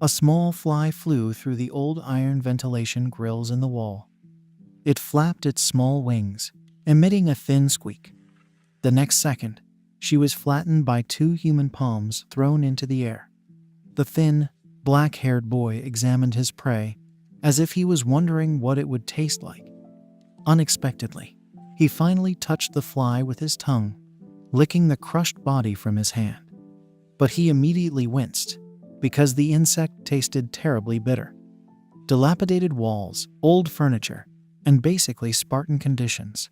A small fly flew through the old iron ventilation grills in the wall. It flapped its small wings, emitting a thin squeak. The next second, she was flattened by two human palms thrown into the air. The thin, black-haired boy examined his prey as if he was wondering what it would taste like. Unexpectedly, he finally touched the fly with his tongue, licking the crushed body from his hand. But he immediately winced, because the insect tasted terribly bitter. Dilapidated walls, old furniture, and basically Spartan conditions.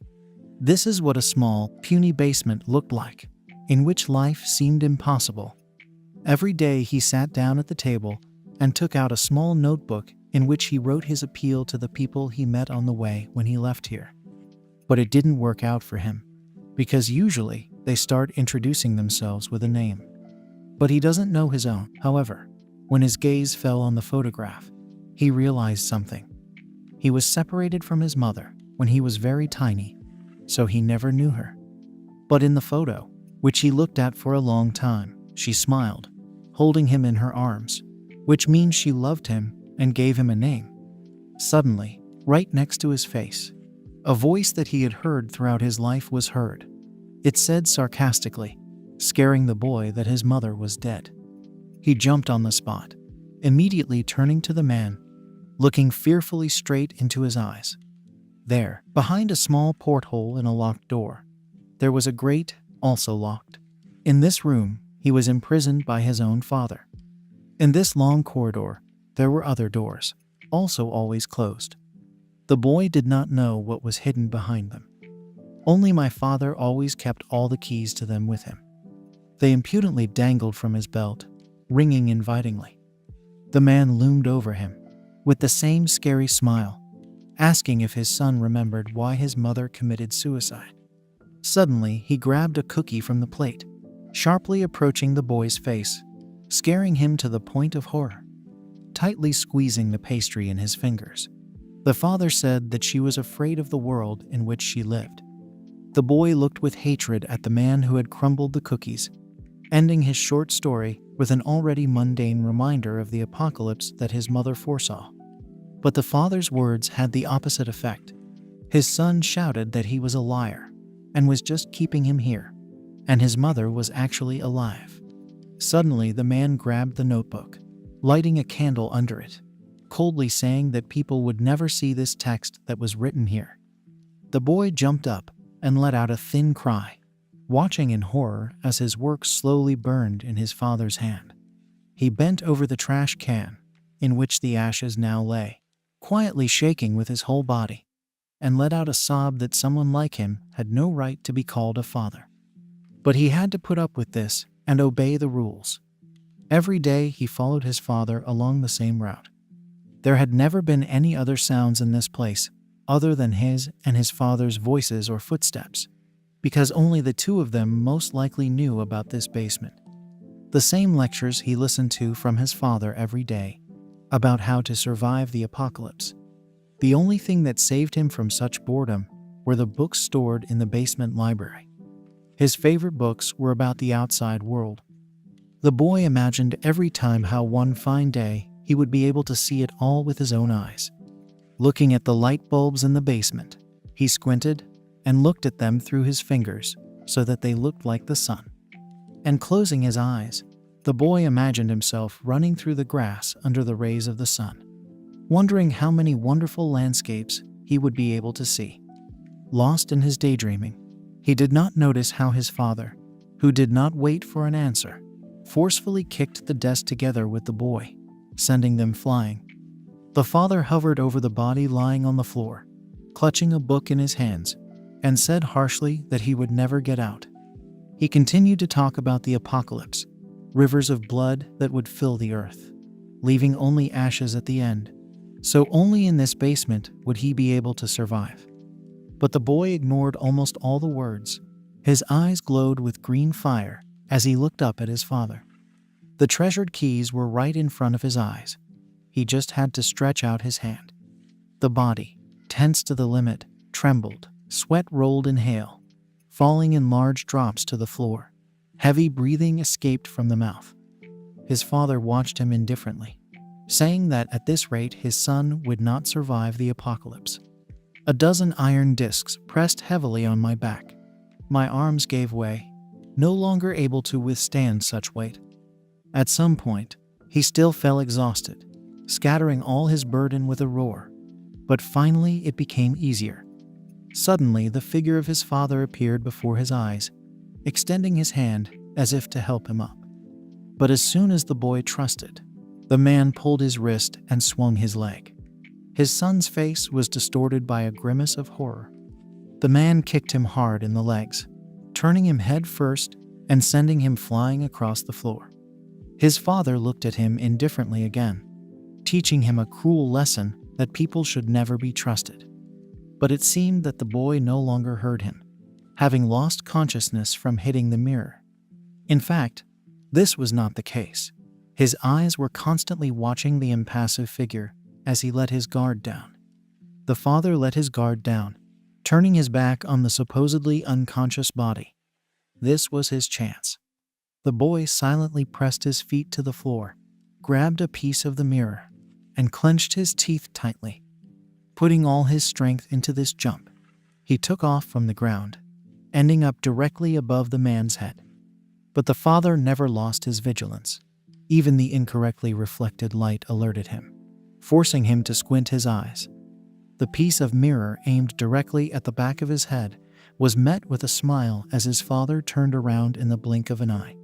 This is what a small, puny basement looked like, in which life seemed impossible. Every day he sat down at the table and took out a small notebook in which he wrote his appeal to the people he met on the way when he left here. But it didn't work out for him, because usually they start introducing themselves with a name. But he doesn't know his own. However, when his gaze fell on the photograph, he realized something. He was separated from his mother when he was very tiny, so he never knew her. But in the photo, which he looked at for a long time, she smiled, holding him in her arms, which means she loved him and gave him a name. Suddenly, right next to his face, a voice that he had heard throughout his life was heard. It said sarcastically, scaring the boy, that his mother was dead. He jumped on the spot, immediately turning to the man, looking fearfully straight into his eyes. There, behind a small porthole in a locked door, there was a grate, also locked. In this room, he was imprisoned by his own father. In this long corridor, there were other doors, also always closed. The boy did not know what was hidden behind them. Only my father always kept all the keys to them with him. They impudently dangled from his belt, ringing invitingly. The man loomed over him, with the same scary smile, asking if his son remembered why his mother committed suicide. Suddenly, he grabbed a cookie from the plate, sharply approaching the boy's face, scaring him to the point of horror, tightly squeezing the pastry in his fingers. The father said that she was afraid of the world in which she lived. The boy looked with hatred at the man who had crumbled the cookies, ending his short story with an already mundane reminder of the apocalypse that his mother foresaw. But the father's words had the opposite effect. His son shouted that he was a liar and was just keeping him here, and his mother was actually alive. Suddenly, the man grabbed the notebook, lighting a candle under it, coldly saying that people would never see this text that was written here. The boy jumped up and let out a thin cry, watching in horror as his work slowly burned in his father's hand. He bent over the trash can, in which the ashes now lay, quietly shaking with his whole body, and let out a sob that someone like him had no right to be called a father. But he had to put up with this and obey the rules. Every day he followed his father along the same route. There had never been any other sounds in this place other than his and his father's voices or footsteps, because only the two of them most likely knew about this basement. The same lectures he listened to from his father every day about how to survive the apocalypse. The only thing that saved him from such boredom were the books stored in the basement library. His favorite books were about the outside world. The boy imagined every time how one fine day he would be able to see it all with his own eyes. Looking at the light bulbs in the basement, he squinted and looked at them through his fingers so that they looked like the sun. And closing his eyes, the boy imagined himself running through the grass under the rays of the sun, wondering how many wonderful landscapes he would be able to see. Lost in his daydreaming, he did not notice how his father, who did not wait for an answer, forcefully kicked the desk together with the boy, sending them flying. The father hovered over the body lying on the floor, clutching a book in his hands, and said harshly that he would never get out. He continued to talk about the apocalypse, rivers of blood that would fill the earth, leaving only ashes at the end. So only in this basement would he be able to survive. But the boy ignored almost all the words. His eyes glowed with green fire as he looked up at his father. The treasured keys were right in front of his eyes. He just had to stretch out his hand. The body, tense to the limit, trembled. Sweat rolled in hail, falling in large drops to the floor. Heavy breathing escaped from the mouth. His father watched him indifferently, saying that at this rate his son would not survive the apocalypse. A dozen iron discs pressed heavily on my back. My arms gave way, no longer able to withstand such weight. At some point, he still fell exhausted, scattering all his burden with a roar. But finally it became easier. Suddenly the figure of his father appeared before his eyes, extending his hand as if to help him up. But as soon as the boy trusted, the man pulled his wrist and swung his leg. His son's face was distorted by a grimace of horror. The man kicked him hard in the legs, turning him head first and sending him flying across the floor. His father looked at him indifferently again, teaching him a cruel lesson that people should never be trusted. But it seemed that the boy no longer heard him, having lost consciousness from hitting the mirror. In fact, this was not the case. His eyes were constantly watching the impassive figure as he let his guard down. The father let his guard down, turning his back on the supposedly unconscious body. This was his chance. The boy silently pressed his feet to the floor, grabbed a piece of the mirror, and clenched his teeth tightly. Putting all his strength into this jump, he took off from the ground, ending up directly above the man's head. But the father never lost his vigilance. Even the incorrectly reflected light alerted him, forcing him to squint his eyes. The piece of mirror aimed directly at the back of his head was met with a smile as his father turned around in the blink of an eye.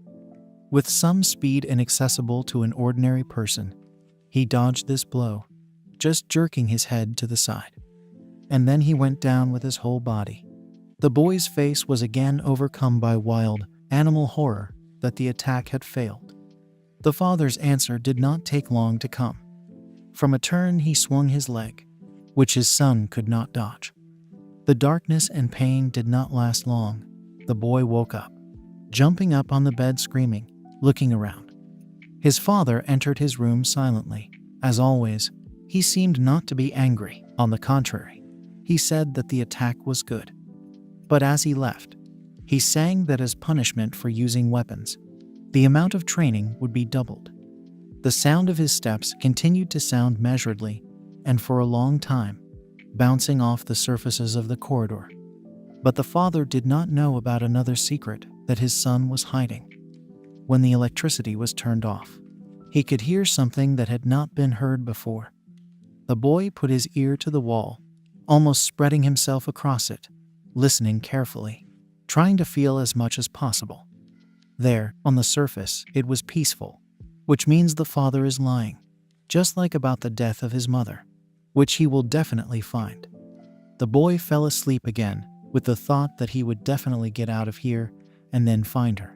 With some speed inaccessible to an ordinary person, he dodged this blow, just jerking his head to the side. And then he went down with his whole body. The boy's face was again overcome by wild, animal horror that the attack had failed. The father's answer did not take long to come. From a turn he swung his leg, which his son could not dodge. The darkness and pain did not last long. The boy woke up, jumping up on the bed screaming, looking around. His father entered his room silently. As always, he seemed not to be angry. On the contrary, he said that the attack was good. But as he left, he sang that as punishment for using weapons, the amount of training would be doubled. The sound of his steps continued to sound measuredly, and for a long time, bouncing off the surfaces of the corridor. But the father did not know about another secret that his son was hiding. When the electricity was turned off, he could hear something that had not been heard before. The boy put his ear to the wall, almost spreading himself across it, listening carefully, trying to feel as much as possible. There, on the surface, it was peaceful, which means the father is lying, just like about the death of his mother, which he will definitely find. The boy fell asleep again, with the thought that he would definitely get out of here and then find her.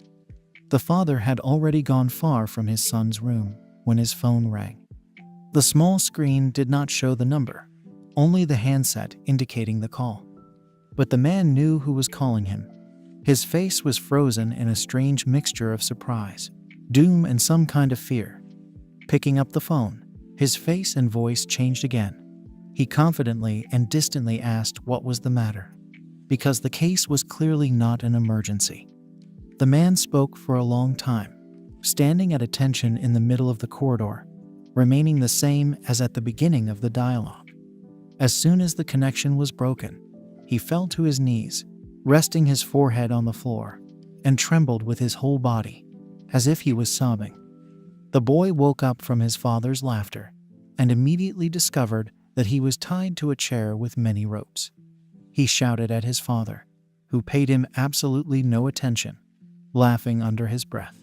The father had already gone far from his son's room when his phone rang. The small screen did not show the number, only the handset indicating the call. But the man knew who was calling him. His face was frozen in a strange mixture of surprise, doom, and some kind of fear. Picking up the phone, his face and voice changed again. He confidently and distantly asked what was the matter, because the case was clearly not an emergency. The man spoke for a long time, standing at attention in the middle of the corridor, remaining the same as at the beginning of the dialogue. As soon as the connection was broken, he fell to his knees, resting his forehead on the floor, and trembled with his whole body, as if he was sobbing. The boy woke up from his father's laughter and immediately discovered that he was tied to a chair with many ropes. He shouted at his father, who paid him absolutely no attention, laughing under his breath.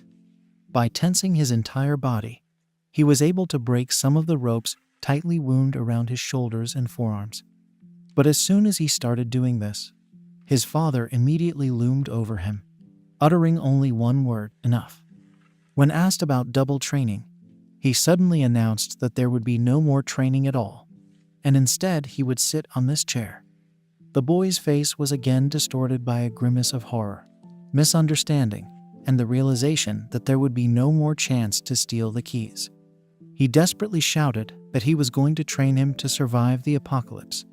By tensing his entire body, he was able to break some of the ropes tightly wound around his shoulders and forearms. But as soon as he started doing this, his father immediately loomed over him, uttering only one word, "Enough." When asked about double training, he suddenly announced that there would be no more training at all, and instead he would sit on this chair. The boy's face was again distorted by a grimace of horror, misunderstanding, and the realization that there would be no more chance to steal the keys. He desperately shouted that he was going to train him to survive the apocalypse.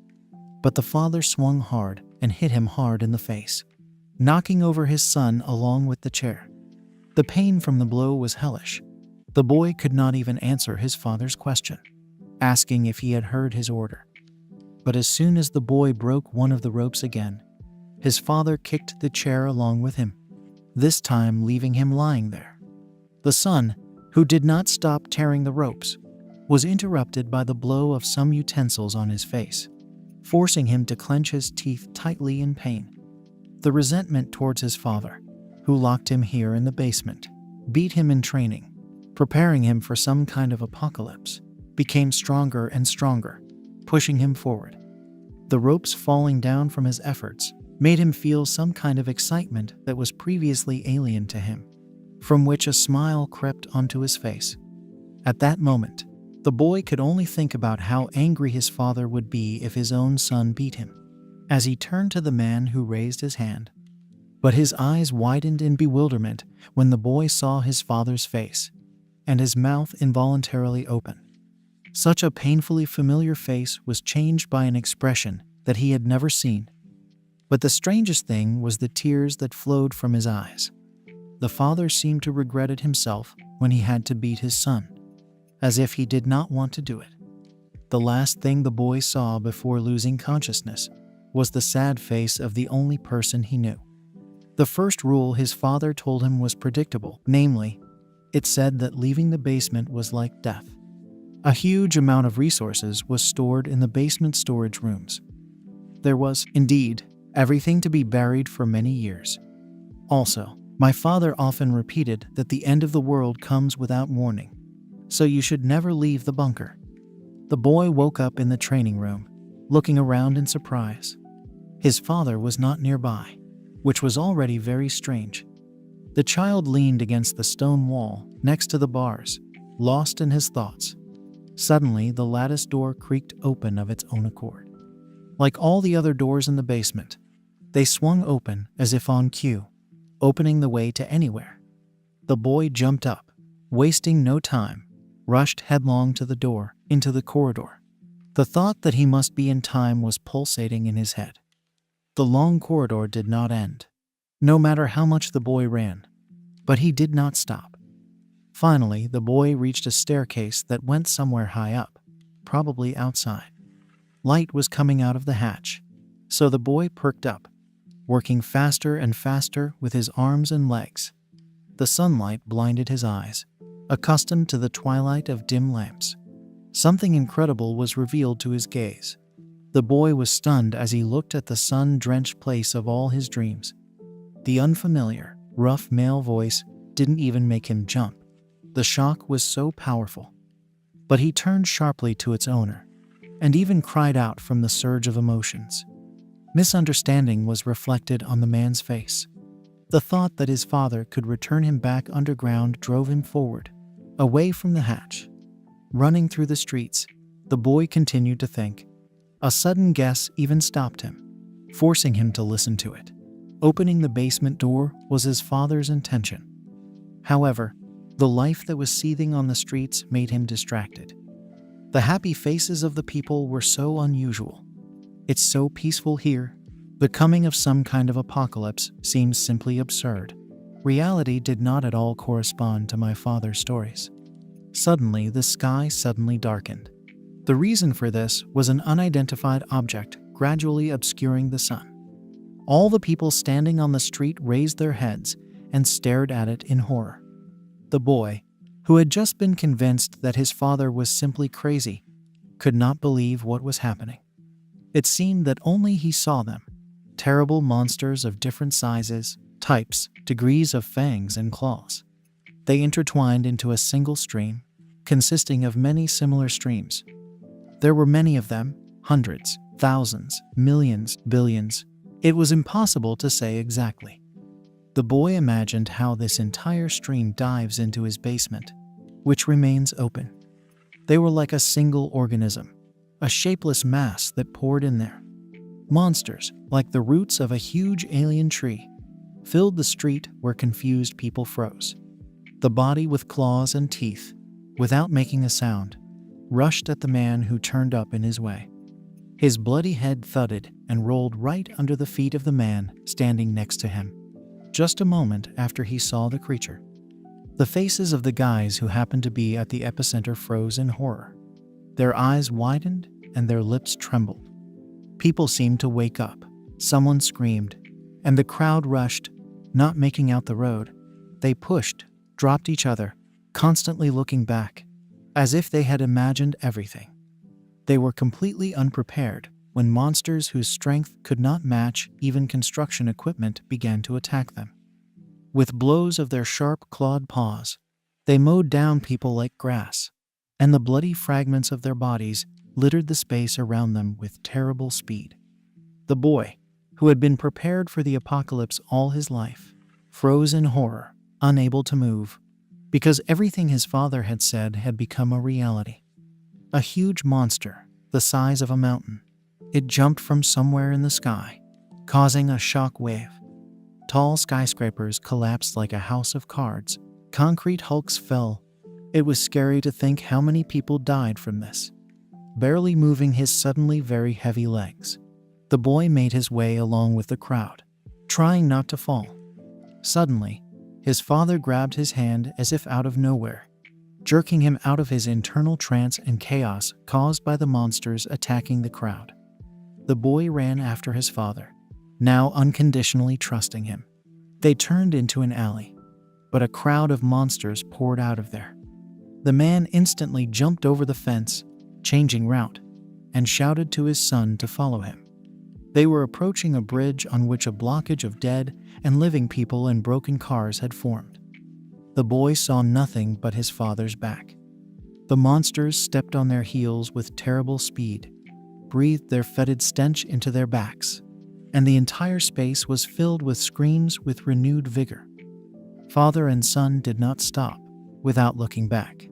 But the father swung hard and hit him hard in the face, knocking over his son along with the chair. The pain from the blow was hellish, The boy could not even answer his father's question, asking if he had heard his order. But as soon as the boy broke one of the ropes again, his father kicked the chair along with him, this time leaving him lying there. The son, who did not stop tearing the ropes, was interrupted by the blow of some utensils on his face, forcing him to clench his teeth tightly in pain. The resentment towards his father, who locked him here in the basement, beat him in training, preparing him for some kind of apocalypse, became stronger and stronger, pushing him forward. The ropes falling down from his efforts made him feel some kind of excitement that was previously alien to him, from which a smile crept onto his face. At that moment, the boy could only think about how angry his father would be if his own son beat him, as he turned to the man who raised his hand. But his eyes widened in bewilderment when the boy saw his father's face, and his mouth involuntarily opened. Such a painfully familiar face was changed by an expression that he had never seen. But the strangest thing was the tears that flowed from his eyes. The father seemed to regret it himself when he had to beat his son, as if he did not want to do it. The last thing the boy saw before losing consciousness was the sad face of the only person he knew. The first rule his father told him was predictable, namely, it said that leaving the basement was like death. A huge amount of resources was stored in the basement storage rooms. There was, indeed, everything to be buried for many years. Also, my father often repeated that the end of the world comes without warning, so you should never leave the bunker. The boy woke up in the training room, looking around in surprise. His father was not nearby, which was already very strange. The child leaned against the stone wall next to the bars, lost in his thoughts. Suddenly, the lattice door creaked open of its own accord. Like all the other doors in the basement, they swung open as if on cue, opening the way to anywhere. The boy jumped up, wasting no time, rushed headlong to the door, into the corridor. The thought that he must be in time was pulsating in his head. The long corridor did not end, no matter how much the boy ran, but he did not stop. Finally, the boy reached a staircase that went somewhere high up, probably outside. Light was coming out of the hatch, so the boy perked up, working faster and faster with his arms and legs. The sunlight blinded his eyes, accustomed to the twilight of dim lamps. Something incredible was revealed to his gaze. The boy was stunned as he looked at the sun-drenched place of all his dreams. The unfamiliar, rough male voice didn't even make him jump. The shock was so powerful. But he turned sharply to its owner, and even cried out from the surge of emotions. Misunderstanding was reflected on the man's face. The thought that his father could return him back underground drove him forward, away from the hatch. Running through the streets, the boy continued to think. A sudden guess even stopped him, forcing him to listen to it. Opening the basement door was his father's intention. However, the life that was seething on the streets made him distracted. The happy faces of the people were so unusual. It's so peaceful here. The coming of some kind of apocalypse seems simply absurd. Reality did not at all correspond to my father's stories. Suddenly, the sky suddenly darkened. The reason for this was an unidentified object gradually obscuring the sun. All the people standing on the street raised their heads and stared at it in horror. The boy, who had just been convinced that his father was simply crazy, could not believe what was happening. It seemed that only he saw them, terrible monsters of different sizes, types, degrees of fangs and claws. They intertwined into a single stream, consisting of many similar streams. There were many of them, hundreds, thousands, millions, billions. It was impossible to say exactly. The boy imagined how this entire stream dives into his basement, which remains open. They were like a single organism, a shapeless mass that poured in there. Monsters, like the roots of a huge alien tree, filled the street where confused people froze. The body with claws and teeth, without making a sound, rushed at the man who turned up in his way. His bloody head thudded and rolled right under the feet of the man standing next to him. Just a moment after he saw the creature, The faces of the guys who happened to be at the epicenter froze in horror. Their eyes widened and their lips trembled. People seemed to wake up. Someone screamed, and the crowd rushed, not making out the road. They pushed, dropped each other, constantly looking back, as if they had imagined everything. They were completely unprepared when monsters whose strength could not match even construction equipment began to attack them. With blows of their sharp clawed paws, they mowed down people like grass, and the bloody fragments of their bodies littered the space around them with terrible speed. The boy, who had been prepared for the apocalypse all his life, froze in horror, unable to move, because everything his father had said had become a reality. A huge monster, the size of a mountain. It jumped from somewhere in the sky, causing a shock wave. Tall skyscrapers collapsed like a house of cards. Concrete hulks fell. It was scary to think how many people died from this. Barely moving his suddenly very heavy legs, the boy made his way along with the crowd, trying not to fall. Suddenly, his father grabbed his hand as if out of nowhere, jerking him out of his internal trance and chaos caused by the monsters attacking the crowd. The boy ran after his father, now unconditionally trusting him. They turned into an alley, but a crowd of monsters poured out of there. The man instantly jumped over the fence, changing route, and shouted to his son to follow him. They were approaching a bridge on which a blockage of dead and living people and broken cars had formed. The boy saw nothing but his father's back. The monsters stepped on their heels with terrible speed, breathed their fetid stench into their backs, and the entire space was filled with screams with renewed vigor. Father and son did not stop without looking back.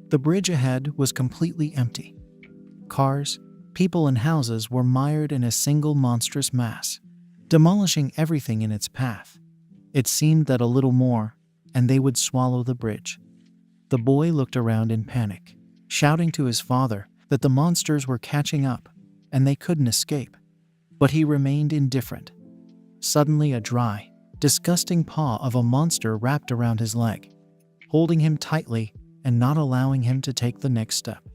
The bridge ahead was completely empty. Cars, people, and houses were mired in a single monstrous mass, demolishing everything in its path. It seemed that a little more, and they would swallow the bridge. The boy looked around in panic, shouting to his father that the monsters were catching up, and they couldn't escape. But he remained indifferent. Suddenly, a dry, disgusting paw of a monster wrapped around his leg, holding him tightly and not allowing him to take the next step.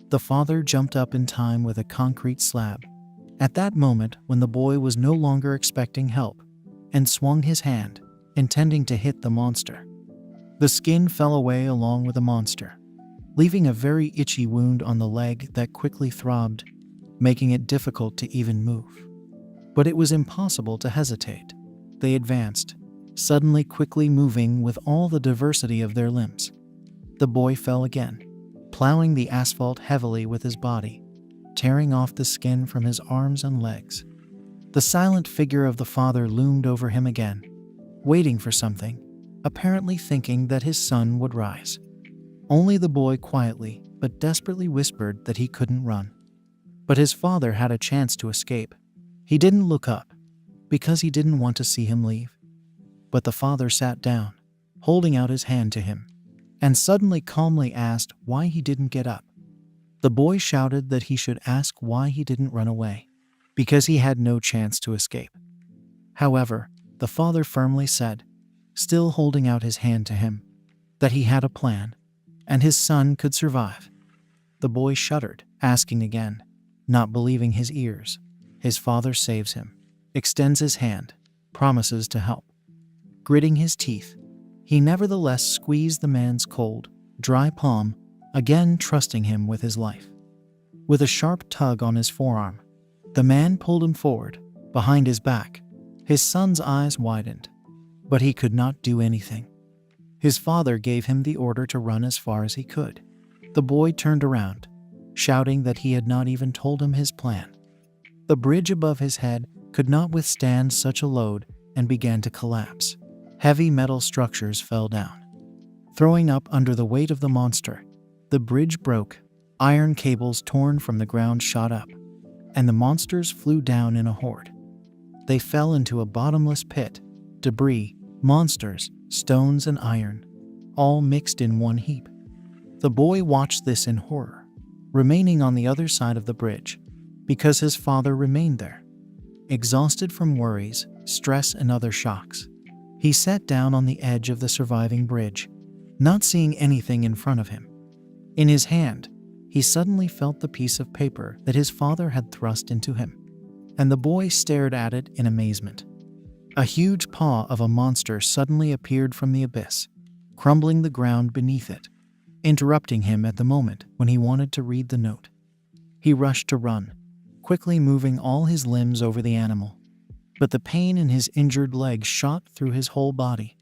The father jumped up in time with a concrete slab, at that moment when the boy was no longer expecting help, and swung his hand, intending to hit the monster. The skin fell away along with the monster, leaving a very itchy wound on the leg that quickly throbbed, making it difficult to even move. But it was impossible to hesitate. They advanced, suddenly quickly moving with all the diversity of their limbs. The boy fell again, plowing the asphalt heavily with his body, tearing off the skin from his arms and legs. The silent figure of the father loomed over him again, waiting for something, apparently thinking that his son would rise. Only the boy quietly but desperately whispered that he couldn't run. But his father had a chance to escape. He didn't look up, because he didn't want to see him leave. But the father sat down, holding out his hand to him, and suddenly calmly asked why he didn't get up. The boy shouted that he should ask why he didn't run away, because he had no chance to escape. However, the father firmly said, still holding out his hand to him, that he had a plan, and his son could survive. The boy shuddered, asking again, not believing his ears. His father saves him, extends his hand, promises to help. Gritting his teeth, he nevertheless squeezed the man's cold, dry palm, again trusting him with his life. With a sharp tug on his forearm, the man pulled him forward, behind his back. His son's eyes widened, but he could not do anything. His father gave him the order to run as far as he could. The boy turned around, shouting that he had not even told him his plan. The bridge above his head could not withstand such a load and began to collapse. Heavy metal structures fell down. Throwing up under the weight of the monster, the bridge broke, iron cables torn from the ground shot up, and the monsters flew down in a horde. They fell into a bottomless pit, debris, monsters, stones, and iron, all mixed in one heap. The boy watched this in horror, remaining on the other side of the bridge, because his father remained there. Exhausted from worries, stress, and other shocks, he sat down on the edge of the surviving bridge, not seeing anything in front of him. In his hand, he suddenly felt the piece of paper that his father had thrust into him, and the boy stared at it in amazement. A huge paw of a monster suddenly appeared from the abyss, crumbling the ground beneath it, interrupting him at the moment when he wanted to read the note. He rushed to run, quickly moving all his limbs over the animal, but the pain in his injured leg shot through his whole body.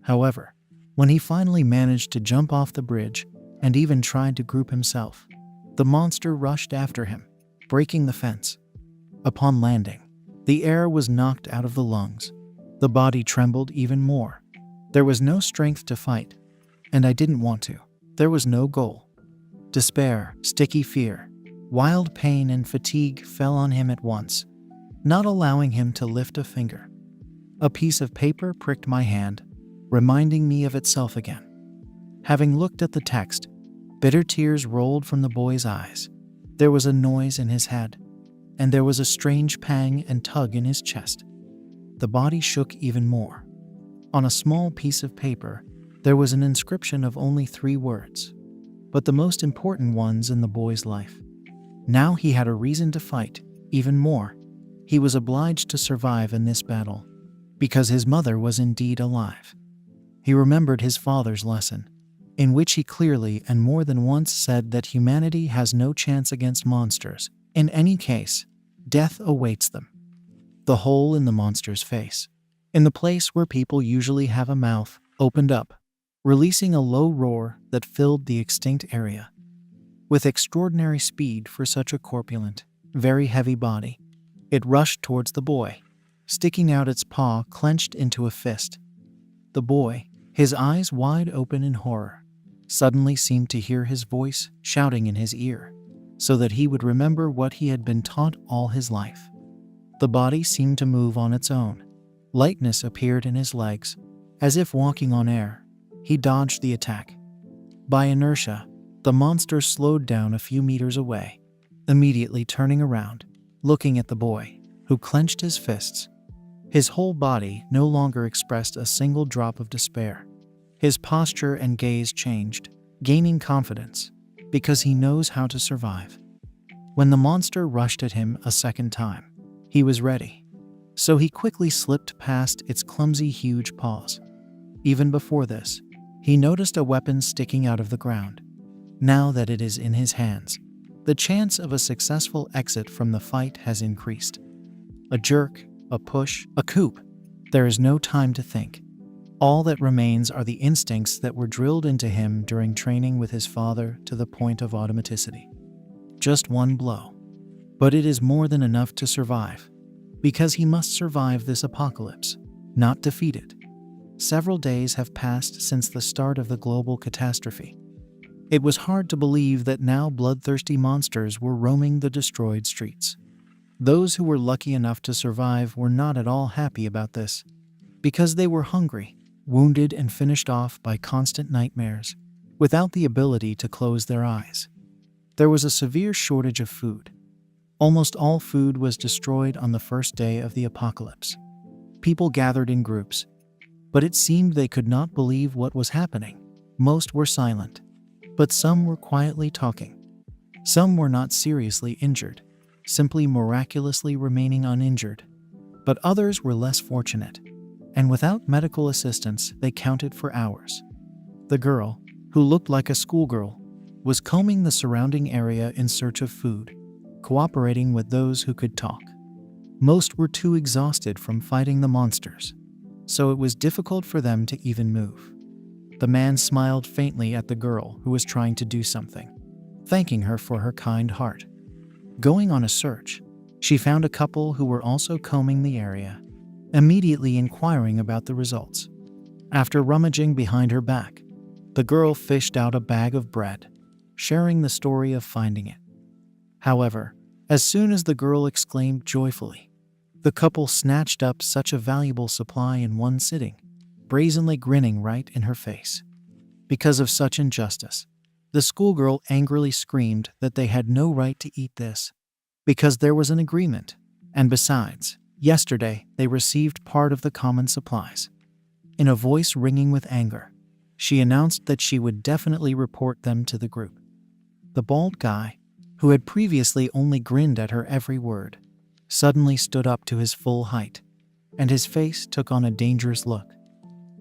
However, when he finally managed to jump off the bridge and even tried to group himself, the monster rushed after him, breaking the fence. Upon landing, the air was knocked out of the lungs. The body trembled even more. There was no strength to fight, and I didn't want to. There was no goal. Despair, sticky fear, wild pain, and fatigue fell on him at once, not allowing him to lift a finger. A piece of paper pricked my hand, reminding me of itself again. Having looked at the text, bitter tears rolled from the boy's eyes. There was a noise in his head, and there was a strange pang and tug in his chest. The body shook even more. On a small piece of paper, there was an inscription of only 3 words, but the most important ones in the boy's life. Now he had a reason to fight, even more. He was obliged to survive in this battle, because his mother was indeed alive. He remembered his father's lesson, in which he clearly and more than once said that humanity has no chance against monsters. In any case, death awaits them. The hole in the monster's face, in the place where people usually have a mouth, opened up, releasing a low roar that filled the extinct area. With extraordinary speed for such a corpulent, very heavy body, it rushed towards the boy, sticking out its paw clenched into a fist. The boy, his eyes wide open in horror, suddenly seemed to hear his voice shouting in his ear, so that he would remember what he had been taught all his life. The body seemed to move on its own. Lightness appeared in his legs, as if walking on air. He dodged the attack. By inertia, the monster slowed down a few meters away, immediately turning around, looking at the boy, who clenched his fists. His whole body no longer expressed a single drop of despair. His posture and gaze changed, gaining confidence, because he knows how to survive. When the monster rushed at him a second time, he was ready, so he quickly slipped past its clumsy, huge paws. Even before this, he noticed a weapon sticking out of the ground. Now that it is in his hands, the chance of a successful exit from the fight has increased. A jerk, a push, a coup. There is no time to think. All that remains are the instincts that were drilled into him during training with his father to the point of automaticity. Just one blow. But it is more than enough to survive, because he must survive this apocalypse, not defeat it. Several days have passed since the start of the global catastrophe. It was hard to believe that now bloodthirsty monsters were roaming the destroyed streets. Those who were lucky enough to survive were not at all happy about this, because they were hungry, wounded, and finished off by constant nightmares, without the ability to close their eyes. There was a severe shortage of food. Almost all food was destroyed on the first day of the apocalypse. People gathered in groups, but it seemed they could not believe what was happening. Most were silent, but some were quietly talking. Some were not seriously injured, simply miraculously remaining uninjured. But others were less fortunate, and without medical assistance they counted for hours. The girl, who looked like a schoolgirl, was combing the surrounding area in search of food, cooperating with those who could talk. Most were too exhausted from fighting the monsters, so it was difficult for them to even move. The man smiled faintly at the girl who was trying to do something, thanking her for her kind heart. Going on a search, she found a couple who were also combing the area, immediately inquiring about the results. After rummaging behind her back, the girl fished out a bag of bread, sharing the story of finding it. However, as soon as the girl exclaimed joyfully, the couple snatched up such a valuable supply in one sitting, brazenly grinning right in her face. Because of such injustice, the schoolgirl angrily screamed that they had no right to eat this, because there was an agreement, and besides, yesterday they received part of the common supplies. In a voice ringing with anger, She announced that she would definitely report them to the group. The bald guy, who had previously only grinned at her every word, suddenly stood up to his full height, and his face took on a dangerous look.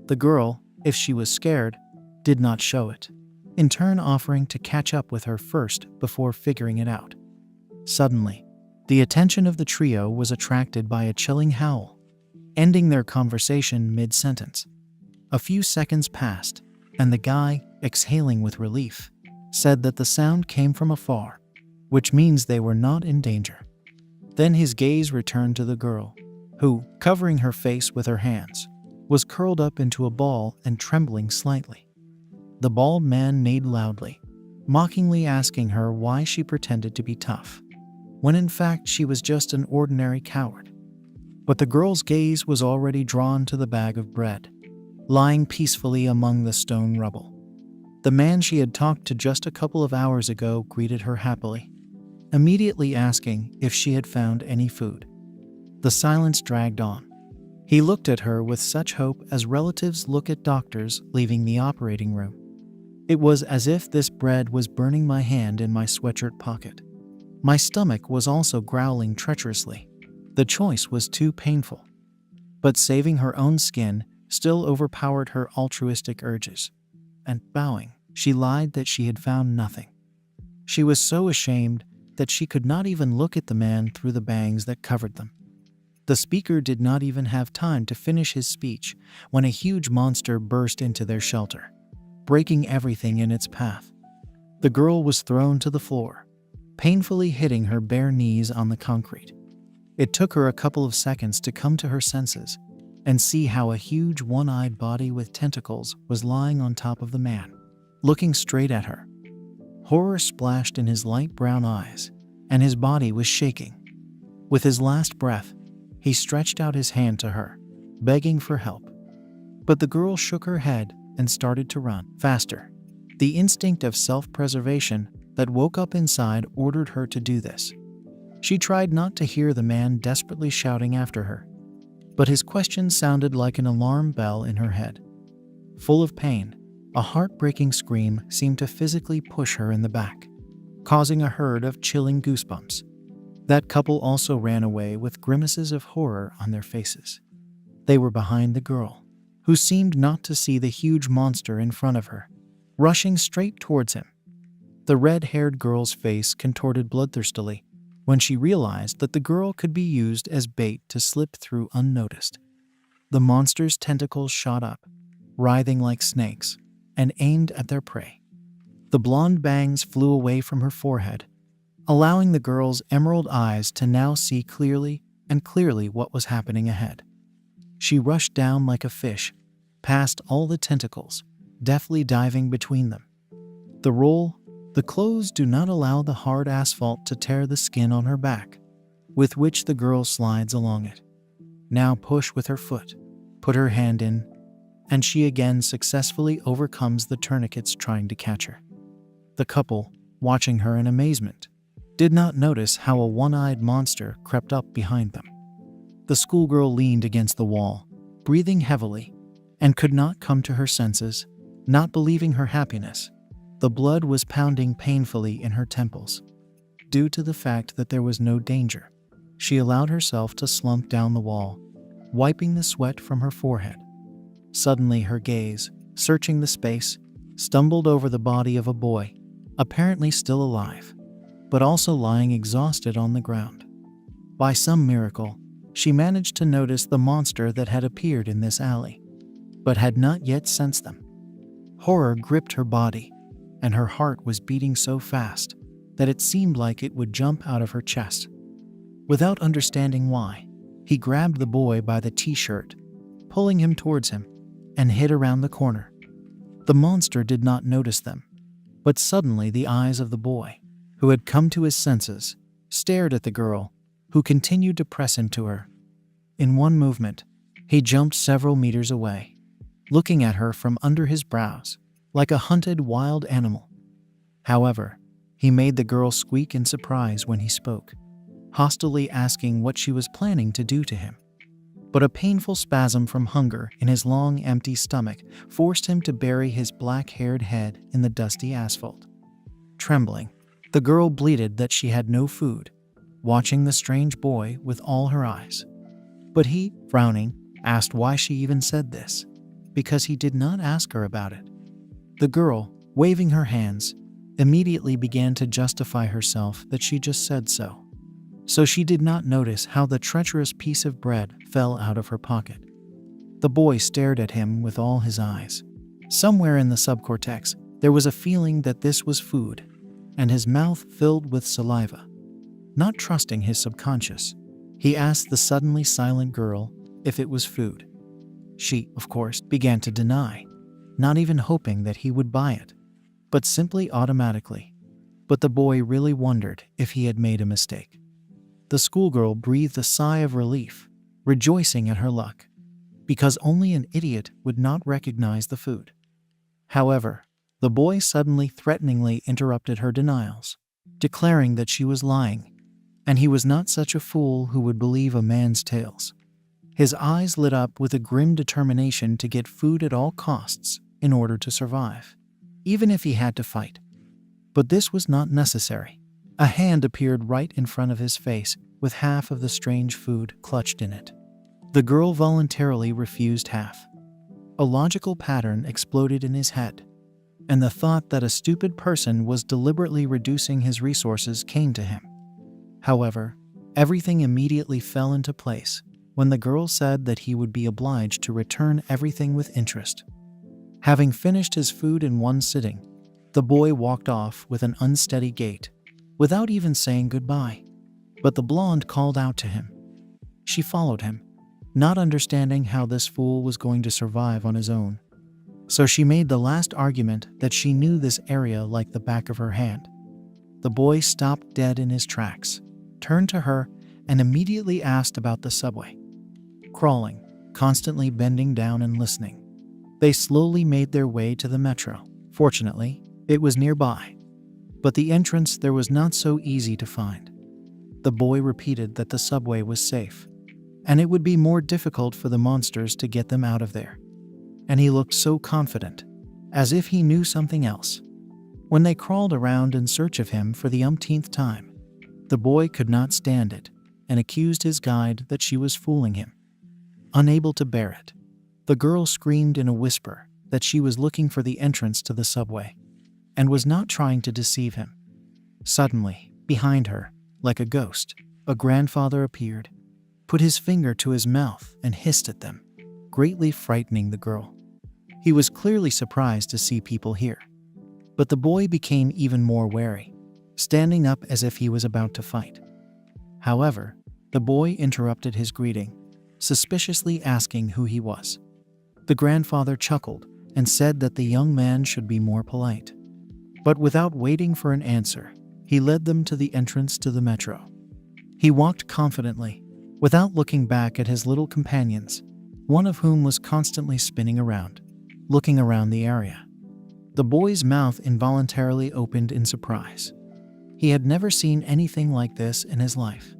The girl, if she was scared, did not show it, in turn offering to catch up with her first before figuring it out. Suddenly, the attention of the trio was attracted by a chilling howl, ending their conversation mid-sentence. A few seconds passed, and the guy, exhaling with relief, said that the sound came from afar, which means they were not in danger. Then his gaze returned to the girl, who, covering her face with her hands, was curled up into a ball and trembling slightly. The bald man neighed loudly, mockingly asking her why she pretended to be tough, when in fact she was just an ordinary coward. But the girl's gaze was already drawn to the bag of bread, lying peacefully among the stone rubble. The man she had talked to just a couple of hours ago greeted her happily, immediately asking if she had found any food. The silence dragged on. He looked at her with such hope as relatives look at doctors leaving the operating room. It was as if this bread was burning my hand in my sweatshirt pocket. My stomach was also growling treacherously. The choice was too painful. But saving her own skin still overpowered her altruistic urges. And bowing, she lied that she had found nothing. She was so ashamed that she could not even look at the man through the bangs that covered them. The speaker did not even have time to finish his speech when a huge monster burst into their shelter, breaking everything in its path. The girl was thrown to the floor, painfully hitting her bare knees on the concrete. It took her a couple of seconds to come to her senses and see how a huge one-eyed body with tentacles was lying on top of the man, looking straight at her. Horror splashed in his light brown eyes, and his body was shaking. With his last breath, he stretched out his hand to her, begging for help. But the girl shook her head and started to run faster. The instinct of self-preservation that woke up inside ordered her to do this. She tried not to hear the man desperately shouting after her, but his question sounded like an alarm bell in her head. Full of pain, a heartbreaking scream seemed to physically push her in the back, causing a herd of chilling goosebumps. That couple also ran away with grimaces of horror on their faces. They were behind the girl, who seemed not to see the huge monster in front of her, rushing straight towards him. The red-haired girl's face contorted bloodthirstily when she realized that the girl could be used as bait to slip through unnoticed. The monster's tentacles shot up, writhing like snakes, and aimed at their prey. The blonde bangs flew away from her forehead, allowing the girl's emerald eyes to now see clearly what was happening ahead. She rushed down like a fish, past all the tentacles, deftly diving between them. The clothes do not allow the hard asphalt to tear the skin on her back, with which the girl slides along it. Now push with her foot, put her hand in, and she again successfully overcomes the tourniquets trying to catch her. The couple, watching her in amazement, did not notice how a one-eyed monster crept up behind them. The schoolgirl leaned against the wall, breathing heavily, and could not come to her senses, not believing her happiness. The blood was pounding painfully in her temples. Due to the fact that there was no danger, she allowed herself to slump down the wall, wiping the sweat from her forehead. Suddenly her gaze, searching the space, stumbled over the body of a boy, apparently still alive, but also lying exhausted on the ground. By some miracle, she managed to notice the monster that had appeared in this alley, but had not yet sensed them. Horror gripped her body, and her heart was beating so fast that it seemed like it would jump out of her chest. Without understanding why, he grabbed the boy by the t-shirt, pulling him towards him, and hid around the corner. The monster did not notice them, but suddenly the eyes of the boy, who had come to his senses, stared at the girl, who continued to press him to her. In one movement, he jumped several meters away, looking at her from under his brows, like a hunted wild animal. However, he made the girl squeak in surprise when he spoke, hostilely asking what she was planning to do to him. but a painful spasm from hunger in his long, empty stomach forced him to bury his black-haired head in the dusty asphalt. Trembling, the girl bleated that she had no food, watching the strange boy with all her eyes. But he, frowning, asked why she even said this, because he did not ask her about it. The girl, waving her hands, immediately began to justify herself that she just said so. So she did not notice how the treacherous piece of bread fell out of her pocket. The boy stared at him with all his eyes. Somewhere in the subcortex, there was a feeling that this was food, and his mouth filled with saliva. Not trusting his subconscious, he asked the suddenly silent girl if it was food. She, of course, began to deny, not even hoping that he would buy it, but simply automatically. But the boy really wondered if he had made a mistake. The schoolgirl breathed a sigh of relief, rejoicing at her luck, because only an idiot would not recognize the food. However, the boy suddenly threateningly interrupted her denials, declaring that she was lying, and he was not such a fool who would believe a man's tales. His eyes lit up with a grim determination to get food at all costs in order to survive, even if he had to fight. But this was not necessary. A hand appeared right in front of his face with half of the strange food clutched in it. The girl voluntarily refused half. A logical pattern exploded in his head, and the thought that a stupid person was deliberately reducing his resources came to him. However, everything immediately fell into place when the girl said that he would be obliged to return everything with interest. Having finished his food in one sitting, the boy walked off with an unsteady gait, without even saying goodbye. But the blonde called out to him. She followed him, not understanding how this fool was going to survive on his own. So she made the last argument that she knew this area like the back of her hand. The boy stopped dead in his tracks, turned to her, and immediately asked about the subway. Crawling, constantly bending down and listening, they slowly made their way to the metro. Fortunately, it was nearby, but the entrance there was not so easy to find. The boy repeated that the subway was safe, and it would be more difficult for the monsters to get them out of there. And he looked so confident, as if he knew something else. When they crawled around in search of him for the umpteenth time, the boy could not stand it and accused his guide that she was fooling him. Unable to bear it, the girl screamed in a whisper that she was looking for the entrance to the subway and was not trying to deceive him. Suddenly, behind her, like a ghost, a grandfather appeared, put his finger to his mouth and hissed at them, greatly frightening the girl. He was clearly surprised to see people here, but the boy became even more wary, standing up as if he was about to fight. However, the boy interrupted his greeting, suspiciously asking who he was. The grandfather chuckled and said that the young man should be more polite. But without waiting for an answer, he led them to the entrance to the metro. He walked confidently, without looking back at his little companions, one of whom was constantly spinning around, looking around the area. The boy's mouth involuntarily opened in surprise. He had never seen anything like this in his life.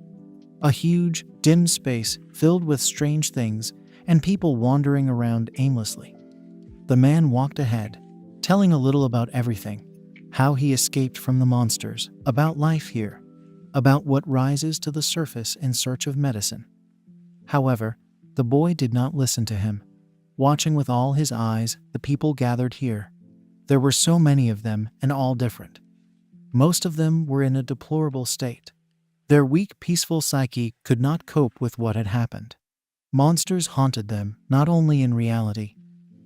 A huge, dim space filled with strange things and people wandering around aimlessly. The man walked ahead, telling a little about everything, how he escaped from the monsters, about life here, about what rises to the surface in search of medicine. However, the boy did not listen to him, watching with all his eyes the people gathered here. There were so many of them and all different. Most of them were in a deplorable state. Their weak, peaceful psyche could not cope with what had happened. Monsters haunted them not only in reality,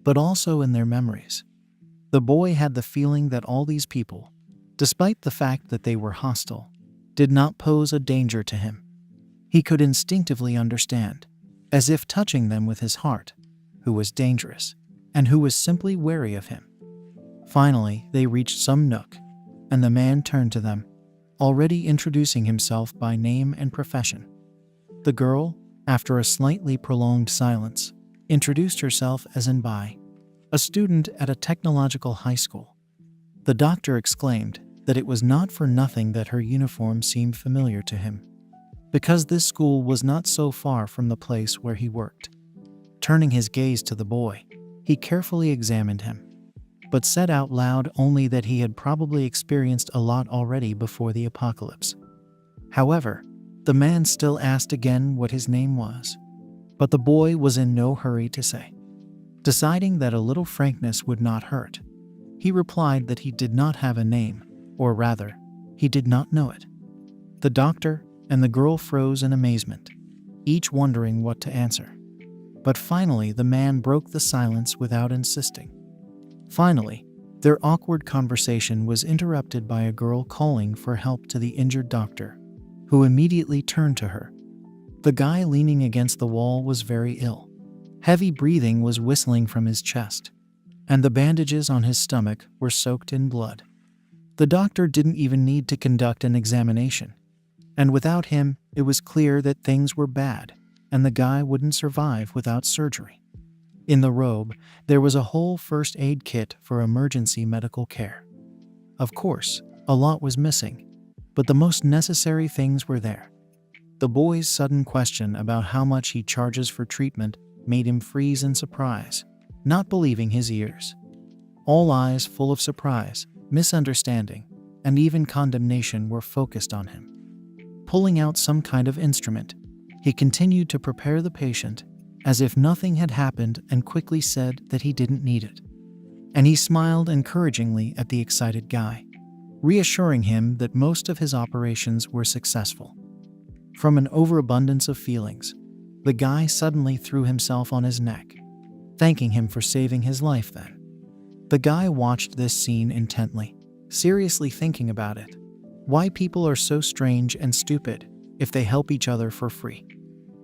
but also in their memories. The boy had the feeling that all these people, despite the fact that they were hostile, did not pose a danger to him. He could instinctively understand, as if touching them with his heart, who was dangerous and who was simply wary of him. Finally, they reached some nook, and the man turned to them, already introducing himself by name and profession. The girl, after a slightly prolonged silence, introduced herself as Anbai, a student at a technological high school. The doctor exclaimed that it was not for nothing that her uniform seemed familiar to him. because this school was not so far from the place where he worked. Turning his gaze to the boy, he carefully examined him, but said out loud only that he had probably experienced a lot already before the apocalypse. However, the man still asked again what his name was, but the boy was in no hurry to say. Deciding that a little frankness would not hurt, he replied that he did not have a name, or rather, he did not know it. The doctor and the girl froze in amazement, each wondering what to answer. But finally, the man broke the silence without insisting. Finally, their awkward conversation was interrupted by a girl calling for help to the injured doctor, who immediately turned to her. The guy leaning against the wall was very ill. Heavy breathing was whistling from his chest, and the bandages on his stomach were soaked in blood. The doctor didn't even need to conduct an examination, and without him, it was clear that things were bad, and the guy wouldn't survive without surgery. In the robe, there was a whole first aid kit for emergency medical care. Of course, a lot was missing, but the most necessary things were there. The boy's sudden question about how much he charges for treatment made him freeze in surprise, not believing his ears. All eyes full of surprise, misunderstanding, and even condemnation were focused on him. Pulling out some kind of instrument, he continued to prepare the patient as if nothing had happened and quickly said that he didn't need it. And he smiled encouragingly at the excited guy, reassuring him that most of his operations were successful. From an overabundance of feelings, the guy suddenly threw himself on his neck, thanking him for saving his life then. The guy watched this scene intently, seriously thinking about it. Why people are so strange and stupid if they help each other for free.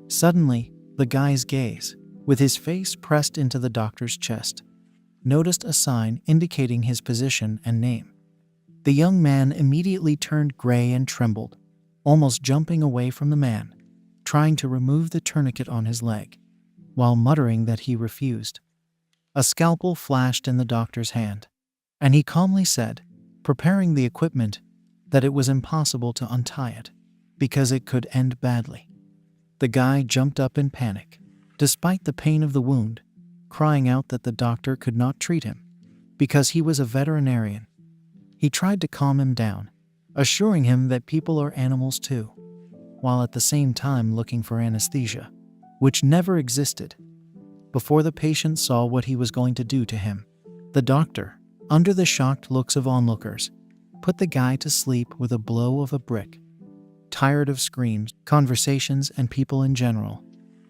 Suddenly, the guy's gaze, with his face pressed into the doctor's chest, noticed a sign indicating his position and name. The young man immediately turned gray and trembled, almost jumping away from the man, trying to remove the tourniquet on his leg, while muttering that he refused. A scalpel flashed in the doctor's hand, and he calmly said, preparing the equipment, that it was impossible to untie it, because it could end badly. The guy jumped up in panic, despite the pain of the wound, crying out that the doctor could not treat him, because he was a veterinarian. He tried to calm him down, assuring him that people are animals too, while at the same time looking for anesthesia, which never existed. Before the patient saw what he was going to do to him, the doctor, under the shocked looks of onlookers, put the guy to sleep with a blow of a brick. Tired of screams, conversations, and people in general,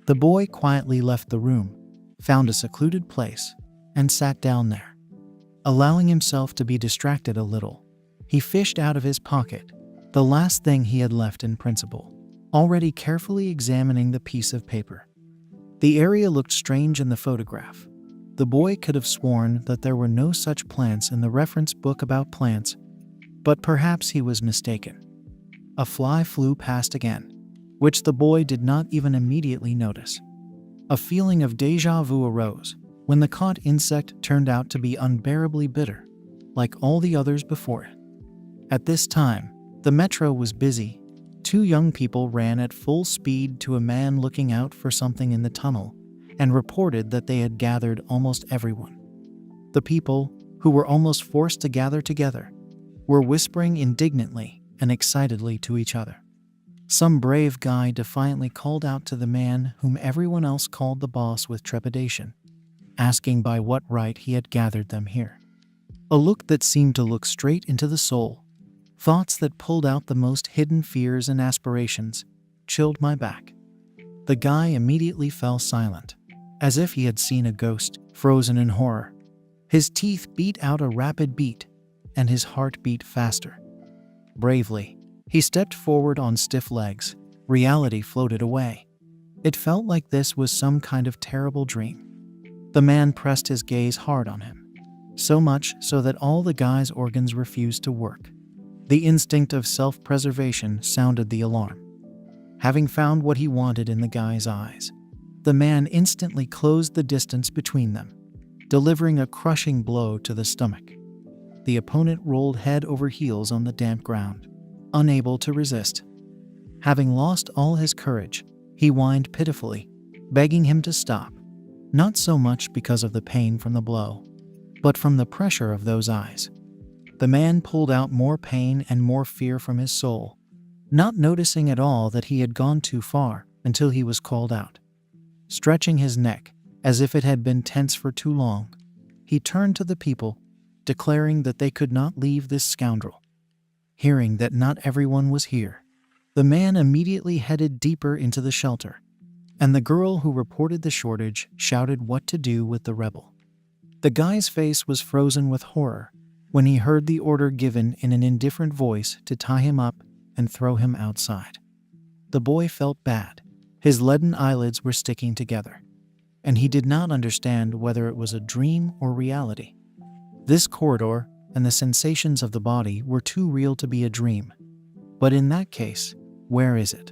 the boy quietly left the room, found a secluded place, and sat down there. Allowing himself to be distracted a little, he fished out of his pocket the last thing he had left in principle, already carefully examining the piece of paper. The area looked strange in the photograph. The boy could have sworn that there were no such plants in the reference book about plants, but perhaps he was mistaken. A fly flew past again, which the boy did not even immediately notice. A feeling of déjà vu arose when the caught insect turned out to be unbearably bitter, like all the others before it. At this time, the metro was busy. Two young people ran at full speed to a man looking out for something in the tunnel and reported that they had gathered almost everyone. The people, who were almost forced to gather together, were whispering indignantly and excitedly to each other. Some brave guy defiantly called out to the man whom everyone else called the boss with trepidation, asking by what right he had gathered them here. A look that seemed to look straight into the soul, thoughts that pulled out the most hidden fears and aspirations, chilled my back. The guy immediately fell silent, as if he had seen a ghost, frozen in horror. His teeth beat out a rapid beat, and his heart beat faster. Bravely, he stepped forward on stiff legs. Reality floated away. It felt like this was some kind of terrible dream. The man pressed his gaze hard on him, so much so that all the guy's organs refused to work. The instinct of self-preservation sounded the alarm. Having found what he wanted in the guy's eyes, the man instantly closed the distance between them, delivering a crushing blow to the stomach. The opponent rolled head over heels on the damp ground, unable to resist. Having lost all his courage, he whined pitifully, begging him to stop, not so much because of the pain from the blow, but from the pressure of those eyes. The man pulled out more pain and more fear from his soul, not noticing at all that he had gone too far until he was called out. Stretching his neck, as if it had been tense for too long, he turned to the people, declaring that they could not leave this scoundrel. Hearing that not everyone was here, the man immediately headed deeper into the shelter, and the girl who reported the shortage shouted what to do with the rebel. The guy's face was frozen with horror when he heard the order given in an indifferent voice to tie him up and throw him outside. The boy felt bad. His leaden eyelids were sticking together, and he did not understand whether it was a dream or reality. This corridor and the sensations of the body were too real to be a dream. But in that case, where is it?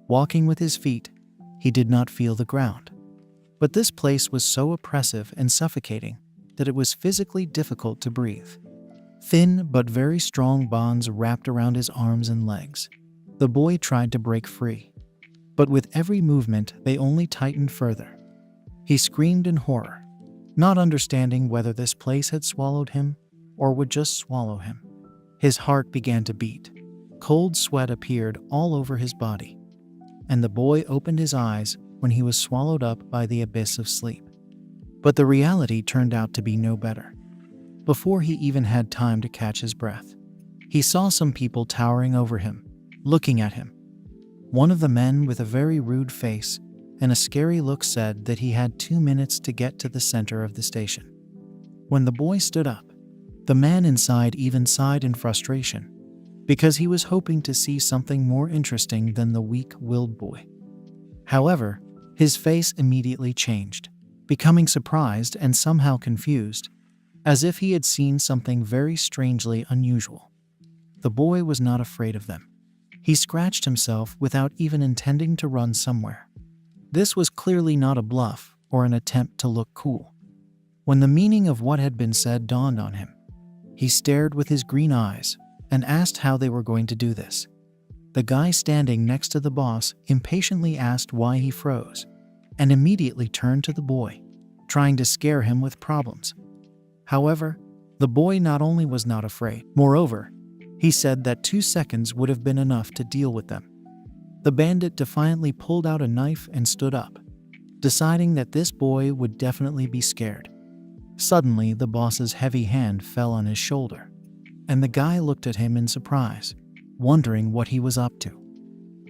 Walking with his feet, he did not feel the ground. But this place was so oppressive and suffocating that it was physically difficult to breathe. Thin but very strong bonds wrapped around his arms and legs. The boy tried to break free, but with every movement they only tightened further. He screamed in horror, not understanding whether this place had swallowed him or would just swallow him. His heart began to beat. Cold sweat appeared all over his body, and the boy opened his eyes when he was swallowed up by the abyss of sleep. But the reality turned out to be no better. Before he even had time to catch his breath, he saw some people towering over him, looking at him. One of the men with a very rude face and a scary look said that he had 2 minutes to get to the center of the station. When the boy stood up, the man inside even sighed in frustration, because he was hoping to see something more interesting than the weak-willed boy. However, his face immediately changed, becoming surprised and somehow confused, as if he had seen something very strangely unusual. The boy was not afraid of them. He scratched himself without even intending to run somewhere. This was clearly not a bluff or an attempt to look cool. When the meaning of what had been said dawned on him, he stared with his green eyes and asked how they were going to do this. The guy standing next to the boss impatiently asked why he froze, and immediately turned to the boy, trying to scare him with problems. However, the boy not only was not afraid, moreover, he said that 2 seconds would have been enough to deal with them. The bandit defiantly pulled out a knife and stood up, deciding that this boy would definitely be scared. Suddenly, the boss's heavy hand fell on his shoulder, and the guy looked at him in surprise, wondering what he was up to.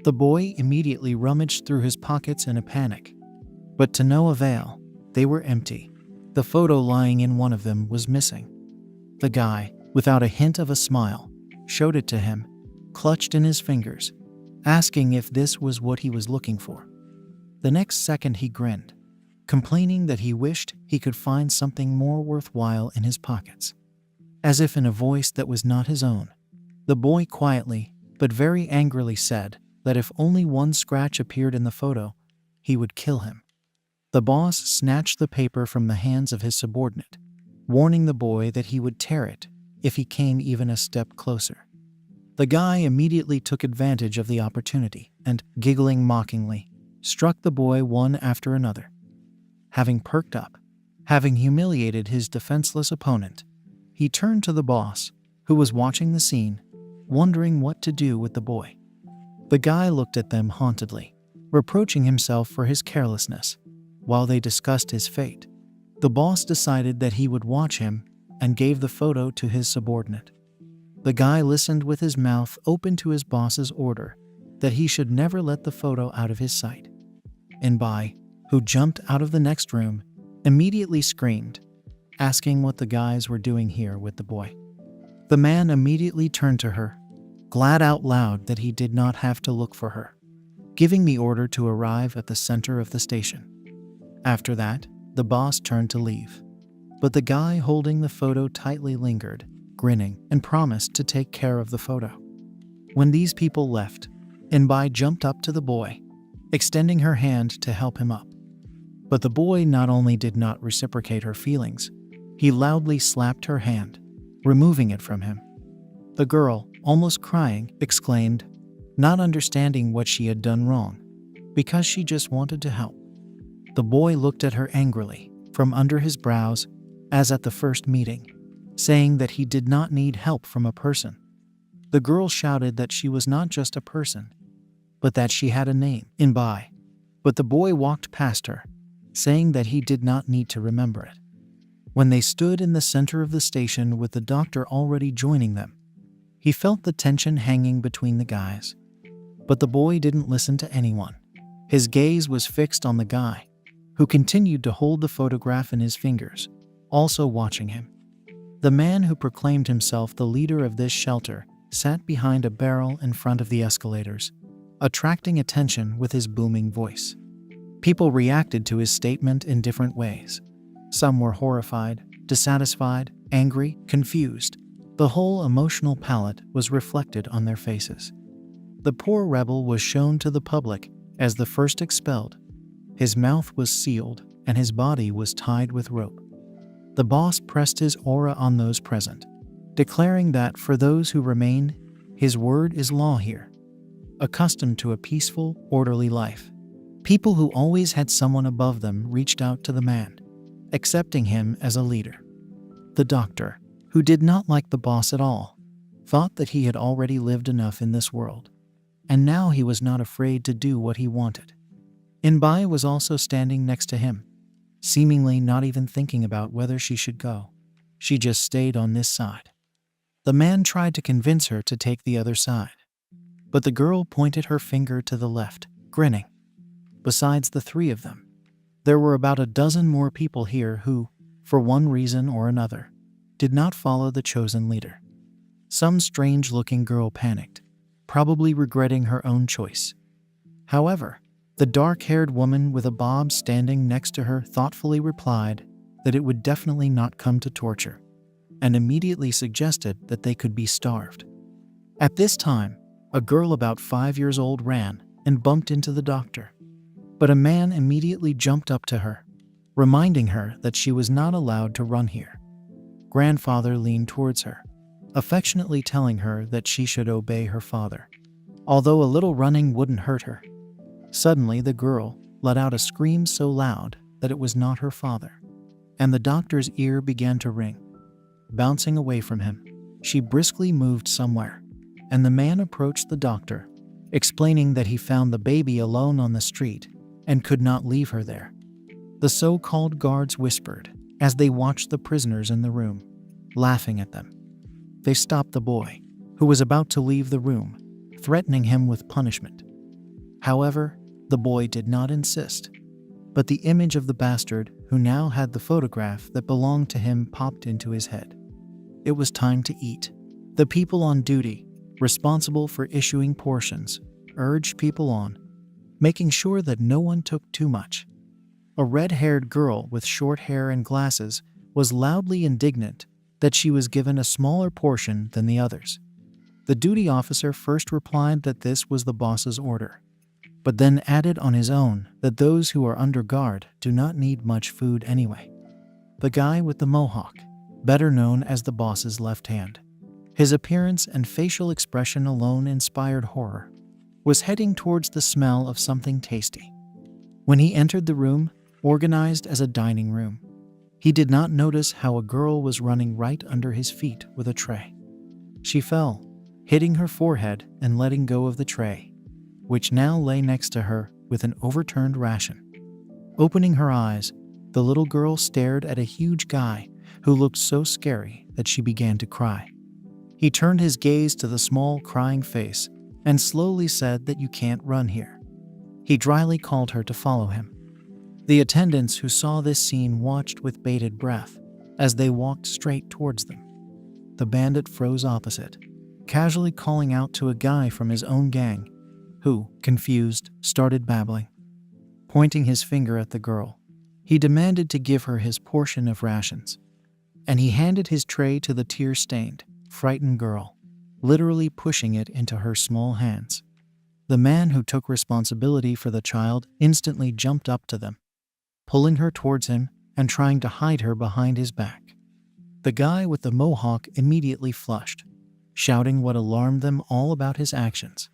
The boy immediately rummaged through his pockets in a panic, but to no avail. They were empty. The photo lying in one of them was missing. The guy, without a hint of a smile, showed it to him, clutched in his fingers, asking if this was what he was looking for. The next second he grinned, complaining that he wished he could find something more worthwhile in his pockets. As if in a voice that was not his own, the boy quietly, but very angrily said that if only one scratch appeared in the photo, he would kill him. The boss snatched the paper from the hands of his subordinate, warning the boy that he would tear it if he came even a step closer. The guy immediately took advantage of the opportunity and, giggling mockingly, struck the boy one after another. Having perked up, having humiliated his defenseless opponent, he turned to the boss, who was watching the scene, wondering what to do with the boy. The guy looked at them hauntedly, reproaching himself for his carelessness. While they discussed his fate, the boss decided that he would watch him and gave the photo to his subordinate. The guy listened with his mouth open to his boss's order that he should never let the photo out of his sight. And Bai, who jumped out of the next room, immediately screamed, asking what the guys were doing here with the boy. The man immediately turned to her, glad out loud that he did not have to look for her, giving the order to arrive at the center of the station. After that, the boss turned to leave, but the guy holding the photo tightly lingered, grinning, and promised to take care of the photo. When these people left, Inbai jumped up to the boy, extending her hand to help him up. But the boy not only did not reciprocate her feelings, he loudly slapped her hand, removing it from him. The girl, almost crying, exclaimed, not understanding what she had done wrong, because she just wanted to help. The boy looked at her angrily, from under his brows, as at the first meeting, saying that he did not need help from a person. The girl shouted that she was not just a person, but that she had a name, Inbai. But the boy walked past her, saying that he did not need to remember it. When they stood in the center of the station with the doctor already joining them, he felt the tension hanging between the guys. But the boy didn't listen to anyone. His gaze was fixed on the guy, who continued to hold the photograph in his fingers, also watching him. The man who proclaimed himself the leader of this shelter sat behind a barrel in front of the escalators, attracting attention with his booming voice. People reacted to his statement in different ways. Some were horrified, dissatisfied, angry, confused. The whole emotional palette was reflected on their faces. The poor rebel was shown to the public as the first expelled. His mouth was sealed and his body was tied with rope. The boss pressed his aura on those present, declaring that for those who remain, his word is law here. Accustomed to a peaceful, orderly life, people who always had someone above them reached out to the man, accepting him as a leader. The doctor, who did not like the boss at all, thought that he had already lived enough in this world, and now he was not afraid to do what he wanted. Inbai was also standing next to him, seemingly not even thinking about whether she should go. She just stayed on this side. The man tried to convince her to take the other side, but the girl pointed her finger to the left, grinning. Besides the three of them, there were about a dozen more people here who, for one reason or another, did not follow the chosen leader. Some strange-looking girl panicked, probably regretting her own choice. However, the dark-haired woman with a bob standing next to her thoughtfully replied that it would definitely not come to torture, and immediately suggested that they could be starved. At this time, a girl about 5 years old ran and bumped into the doctor, but a man immediately jumped up to her, reminding her that she was not allowed to run here. Grandfather leaned towards her, affectionately telling her that she should obey her father, although a little running wouldn't hurt her. Suddenly, the girl let out a scream so loud that it was not her father, and the doctor's ear began to ring. Bouncing away from him, she briskly moved somewhere, and the man approached the doctor, explaining that he found the baby alone on the street and could not leave her there. The so-called guards whispered as they watched the prisoners in the room, laughing at them. They stopped the boy, who was about to leave the room, threatening him with punishment. However, the boy did not insist, but the image of the bastard who now had the photograph that belonged to him popped into his head. It was time to eat. The people on duty, responsible for issuing portions, urged people on, making sure that no one took too much. A red-haired girl with short hair and glasses was loudly indignant that she was given a smaller portion than the others. The duty officer first replied that this was the boss's order, but then added on his own that those who are under guard do not need much food anyway. The guy with the mohawk, better known as the boss's left hand, his appearance and facial expression alone inspired horror, was heading towards the smell of something tasty. When he entered the room, organized as a dining room, he did not notice how a girl was running right under his feet with a tray. She fell, hitting her forehead and letting go of the tray, which now lay next to her with an overturned ration. Opening her eyes, the little girl stared at a huge guy who looked so scary that she began to cry. He turned his gaze to the small, crying face and slowly said that you can't run here. He dryly called her to follow him. The attendants who saw this scene watched with bated breath as they walked straight towards them. The bandit froze opposite, casually calling out to a guy from his own gang, who, confused, started babbling. Pointing his finger at the girl, he demanded to give her his portion of rations, and he handed his tray to the tear-stained, frightened girl, literally pushing it into her small hands. The man who took responsibility for the child instantly jumped up to them, pulling her towards him and trying to hide her behind his back. The guy with the mohawk immediately flushed, shouting what alarmed them all about his actions.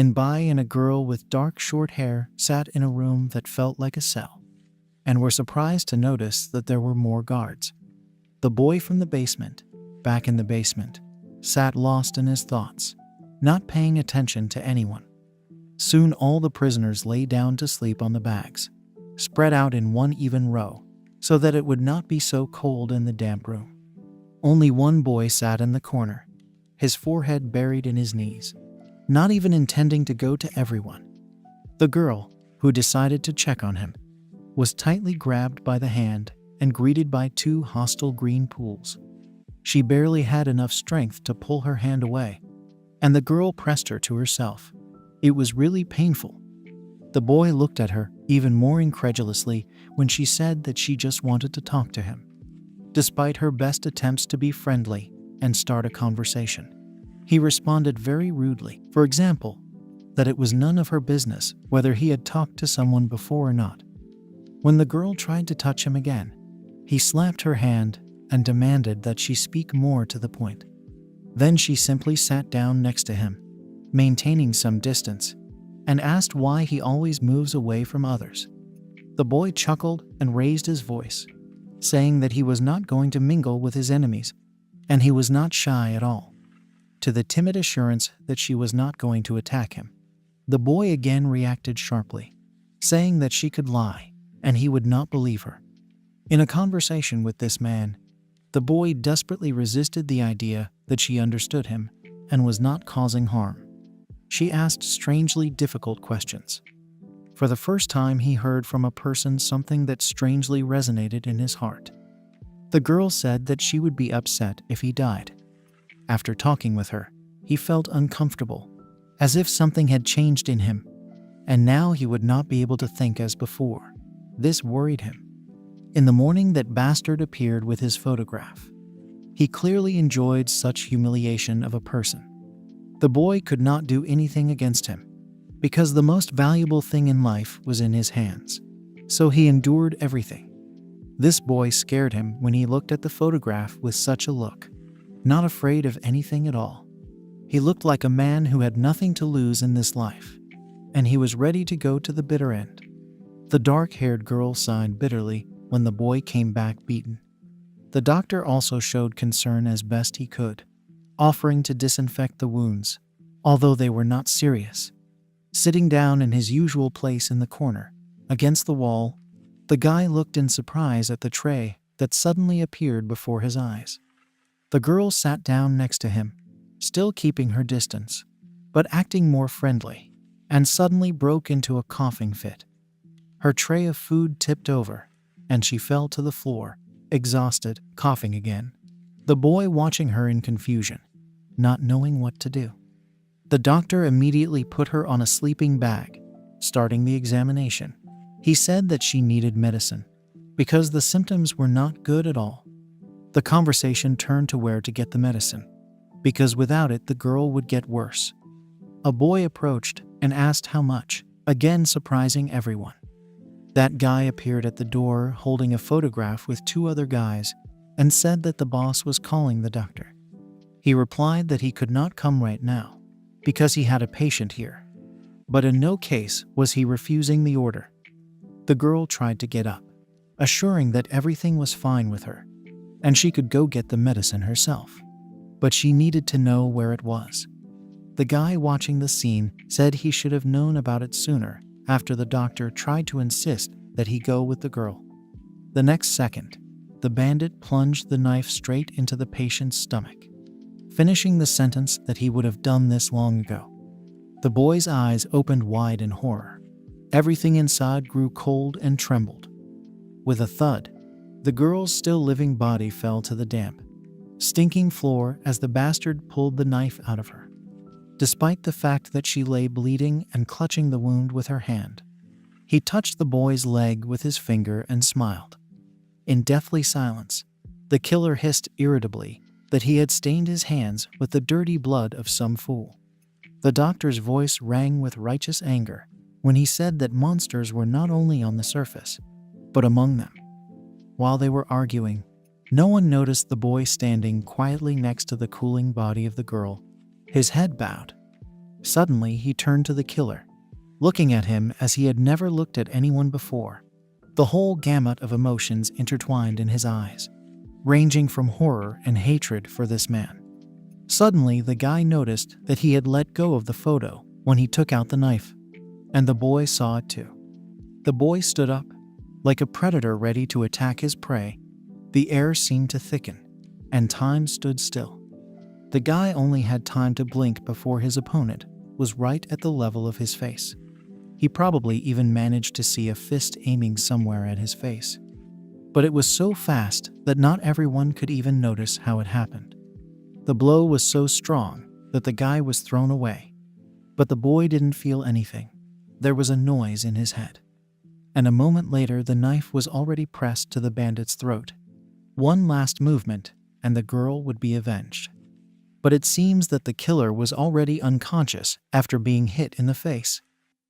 In Bai and a girl with dark short hair sat in a room that felt like a cell, and were surprised to notice that there were more guards. The boy from the basement, back in the basement, sat lost in his thoughts, not paying attention to anyone. Soon all the prisoners lay down to sleep on the bags, spread out in one even row, so that it would not be so cold in the damp room. Only one boy sat in the corner, his forehead buried in his knees, not even intending to go to everyone. The girl, who decided to check on him, was tightly grabbed by the hand and greeted by two hostile green pools. She barely had enough strength to pull her hand away, and the girl pressed her to herself. It was really painful. The boy looked at her even more incredulously when she said that she just wanted to talk to him. Despite her best attempts to be friendly and start a conversation, he responded very rudely. For example, that it was none of her business whether he had talked to someone before or not. When the girl tried to touch him again, he slapped her hand and demanded that she speak more to the point. Then she simply sat down next to him, maintaining some distance, and asked why he always moves away from others. The boy chuckled and raised his voice, saying that he was not going to mingle with his enemies, and he was not shy at all. To the timid assurance that she was not going to attack him, the boy again reacted sharply, saying that she could lie, and he would not believe her. In a conversation with this man, the boy desperately resisted the idea that she understood him and was not causing harm. She asked strangely difficult questions. For the first time, he heard from a person something that strangely resonated in his heart. The girl said that she would be upset if he died. After talking with her, he felt uncomfortable, as if something had changed in him, and now he would not be able to think as before. This worried him. In the morning that bastard appeared with his photograph, he clearly enjoyed such humiliation of a person. The boy could not do anything against him, because the most valuable thing in life was in his hands. So he endured everything. This boy scared him when he looked at the photograph with such a look, not afraid of anything at all. He looked like a man who had nothing to lose in this life, and he was ready to go to the bitter end. The dark-haired girl sighed bitterly when the boy came back beaten. The doctor also showed concern as best he could, offering to disinfect the wounds, although they were not serious. Sitting down in his usual place in the corner, against the wall, the guy looked in surprise at the tray that suddenly appeared before his eyes. The girl sat down next to him, still keeping her distance, but acting more friendly, and suddenly broke into a coughing fit. Her tray of food tipped over, and she fell to the floor, exhausted, coughing again. The boy watching her in confusion, not knowing what to do. The doctor immediately put her on a sleeping bag, starting the examination. He said that she needed medicine, because the symptoms were not good at all. The conversation turned to where to get the medicine, because without it the girl would get worse. A boy approached and asked how much, again surprising everyone. That guy appeared at the door holding a photograph with two other guys and said that the boss was calling the doctor. He replied that he could not come right now because he had a patient here, but in no case was he refusing the order. The girl tried to get up, assuring that everything was fine with her and she could go get the medicine herself, but she needed to know where it was. The guy watching the scene said he should have known about it sooner after the doctor tried to insist that he go with the girl. The next second, the bandit plunged the knife straight into the patient's stomach, finishing the sentence that he would have done this long ago. The boy's eyes opened wide in horror. Everything inside grew cold and trembled. With a thud, the girl's still living body fell to the damp, stinking floor as the bastard pulled the knife out of her. Despite the fact that she lay bleeding and clutching the wound with her hand, he touched the boy's leg with his finger and smiled. In deathly silence, the killer hissed irritably that he had stained his hands with the dirty blood of some fool. The doctor's voice rang with righteous anger when he said that monsters were not only on the surface, but among them. While they were arguing, no one noticed the boy standing quietly next to the cooling body of the girl, his head bowed. Suddenly, he turned to the killer, looking at him as he had never looked at anyone before. The whole gamut of emotions intertwined in his eyes, ranging from horror and hatred for this man. Suddenly, the guy noticed that he had let go of the photo when he took out the knife, and the boy saw it too. The boy stood up, like a predator ready to attack his prey. The air seemed to thicken, and time stood still. The guy only had time to blink before his opponent was right at the level of his face. He probably even managed to see a fist aiming somewhere at his face. But it was so fast that not everyone could even notice how it happened. The blow was so strong that the guy was thrown away. But the boy didn't feel anything. There was a noise in his head. And a moment later, the knife was already pressed to the bandit's throat. One last movement, and the girl would be avenged. But it seems that the killer was already unconscious after being hit in the face,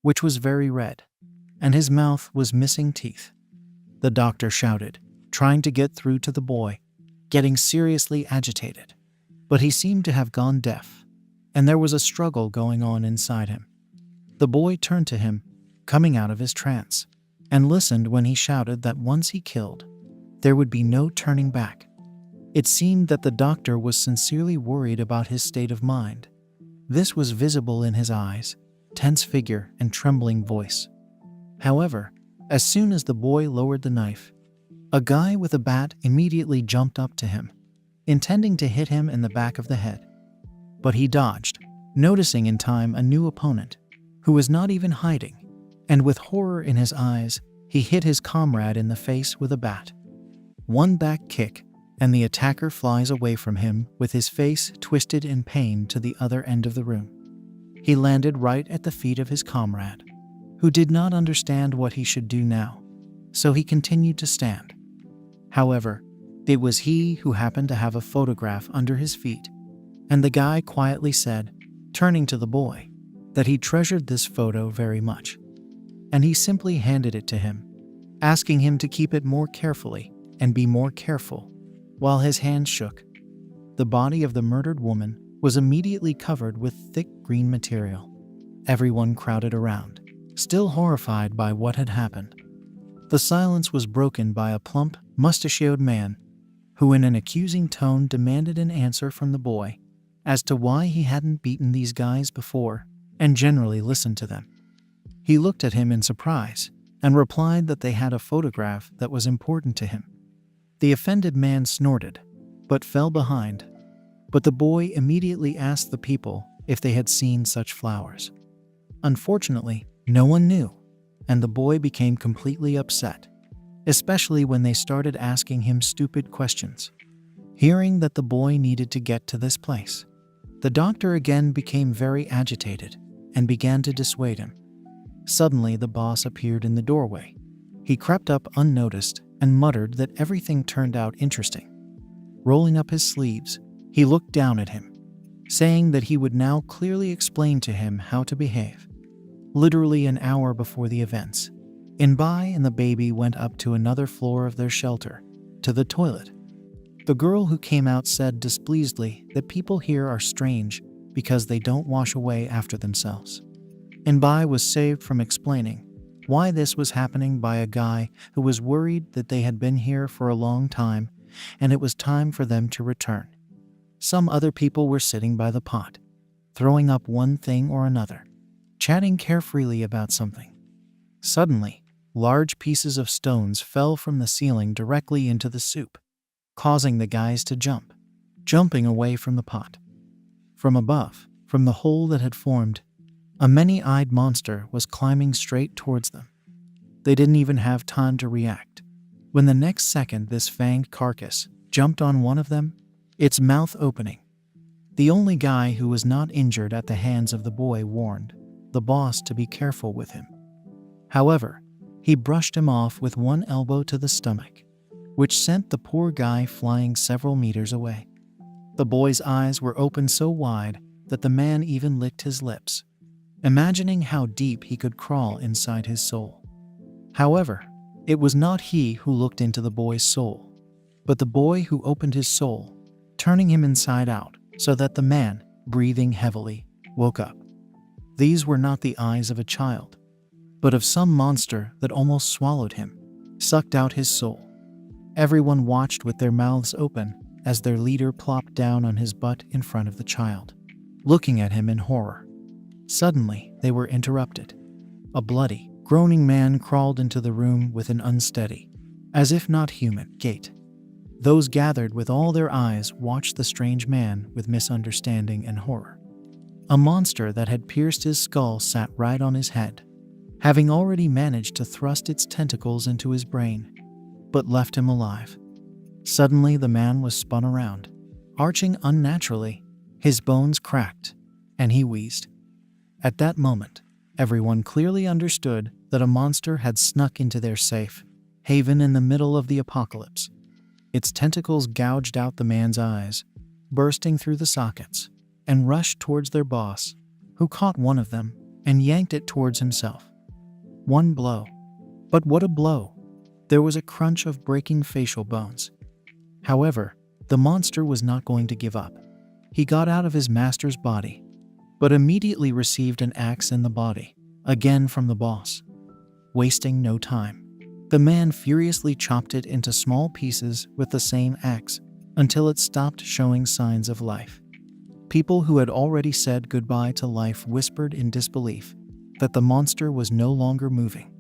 which was very red, and his mouth was missing teeth. The doctor shouted, trying to get through to the boy, getting seriously agitated. But he seemed to have gone deaf, and there was a struggle going on inside him. The boy turned to him, coming out of his trance, and listened when he shouted that once he killed, there would be no turning back. It seemed that the doctor was sincerely worried about his state of mind. This was visible in his eyes, tense figure, and trembling voice. However, as soon as the boy lowered the knife, a guy with a bat immediately jumped up to him, intending to hit him in the back of the head. But he dodged, noticing in time a new opponent, who was not even hiding, and with horror in his eyes, he hit his comrade in the face with a bat. One back kick, and the attacker flies away from him with his face twisted in pain to the other end of the room. He landed right at the feet of his comrade, who did not understand what he should do now, so he continued to stand. However, it was he who happened to have a photograph under his feet, and the guy quietly said, turning to the boy, that he treasured this photo very much, and he simply handed it to him, asking him to keep it more carefully and be more careful. While his hand shook, the body of the murdered woman was immediately covered with thick green material. Everyone crowded around, still horrified by what had happened. The silence was broken by a plump, mustachioed man, who in an accusing tone demanded an answer from the boy as to why he hadn't beaten these guys before and generally listened to them. He looked at him in surprise and replied that they had a photograph that was important to him. The offended man snorted, but fell behind. But the boy immediately asked the people if they had seen such flowers. Unfortunately, no one knew, and the boy became completely upset, especially when they started asking him stupid questions. Hearing that the boy needed to get to this place, the doctor again became very agitated and began to dissuade him. Suddenly, the boss appeared in the doorway. He crept up unnoticed and muttered that everything turned out interesting. Rolling up his sleeves, he looked down at him, saying that he would now clearly explain to him how to behave. Literally an hour before the events, Inbai and the baby went up to another floor of their shelter, to the toilet. The girl who came out said displeasedly that people here are strange because they don't wash away after themselves. Inbai was saved from explaining why this was happening by a guy who was worried that they had been here for a long time and it was time for them to return. Some other people were sitting by the pot, throwing up one thing or another, chatting carefreely about something. Suddenly, large pieces of stones fell from the ceiling directly into the soup, causing the guys to jumping away from the pot. From above, from the hole that had formed, a many-eyed monster was climbing straight towards them. They didn't even have time to react, when the next second this fanged carcass jumped on one of them, its mouth opening. The only guy who was not injured at the hands of the boy warned the boss to be careful with him. However, he brushed him off with one elbow to the stomach, which sent the poor guy flying several meters away. The boy's eyes were open so wide that the man even licked his lips, imagining how deep he could crawl inside his soul. However, it was not he who looked into the boy's soul, but the boy who opened his soul, turning him inside out so that the man, breathing heavily, woke up. These were not the eyes of a child, but of some monster that almost swallowed him, sucked out his soul. Everyone watched with their mouths open as their leader plopped down on his butt in front of the child, looking at him in horror. Suddenly, they were interrupted. A bloody, groaning man crawled into the room with an unsteady, as if not human, gait. Those gathered with all their eyes watched the strange man with misunderstanding and horror. A monster that had pierced his skull sat right on his head, having already managed to thrust its tentacles into his brain, but left him alive. Suddenly, the man was spun around, arching unnaturally. His bones cracked, and he wheezed. At that moment, everyone clearly understood that a monster had snuck into their safe haven in the middle of the apocalypse. Its tentacles gouged out the man's eyes, bursting through the sockets, and rushed towards their boss, who caught one of them and yanked it towards himself. One blow. But what a blow! There was a crunch of breaking facial bones. However, the monster was not going to give up. He got out of his master's body, but immediately received an axe in the body, again from the boss. Wasting no time, the man furiously chopped it into small pieces with the same axe until it stopped showing signs of life. People who had already said goodbye to life whispered in disbelief that the monster was no longer moving.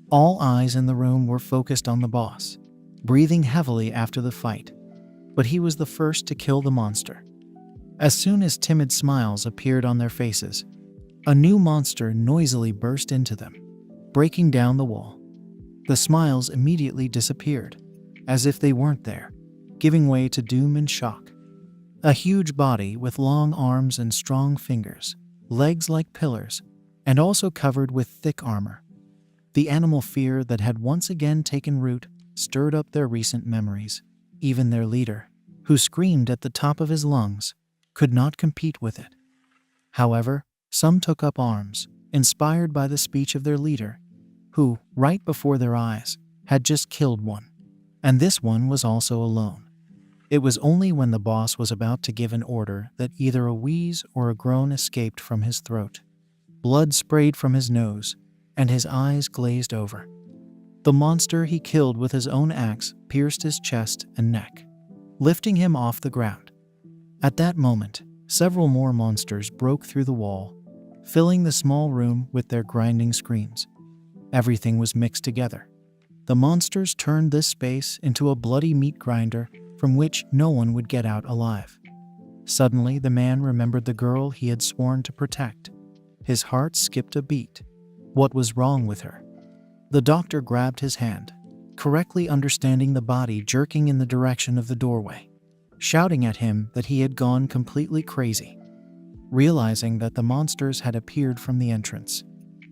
All eyes in the room were focused on the boss, breathing heavily after the fight, but he was the first to kill the monster. As soon as timid smiles appeared on their faces, a new monster noisily burst into them, breaking down the wall. The smiles immediately disappeared, as if they weren't there, giving way to doom and shock. A huge body with long arms and strong fingers, legs like pillars, and also covered with thick armor. The animal fear that had once again taken root stirred up their recent memories. Even their leader, who screamed at the top of his lungs, could not compete with it. However, some took up arms, inspired by the speech of their leader, who, right before their eyes, had just killed one. And this one was also alone. It was only when the boss was about to give an order that either a wheeze or a groan escaped from his throat. Blood sprayed from his nose, and his eyes glazed over. The monster he killed with his own axe pierced his chest and neck, lifting him off the ground. At that moment, several more monsters broke through the wall, filling the small room with their grinding screams. Everything was mixed together. The monsters turned this space into a bloody meat grinder from which no one would get out alive. Suddenly, the man remembered the girl he had sworn to protect. His heart skipped a beat. What was wrong with her? The doctor grabbed his hand, correctly understanding the body jerking in the direction of the doorway, shouting at him that he had gone completely crazy. Realizing that the monsters had appeared from the entrance,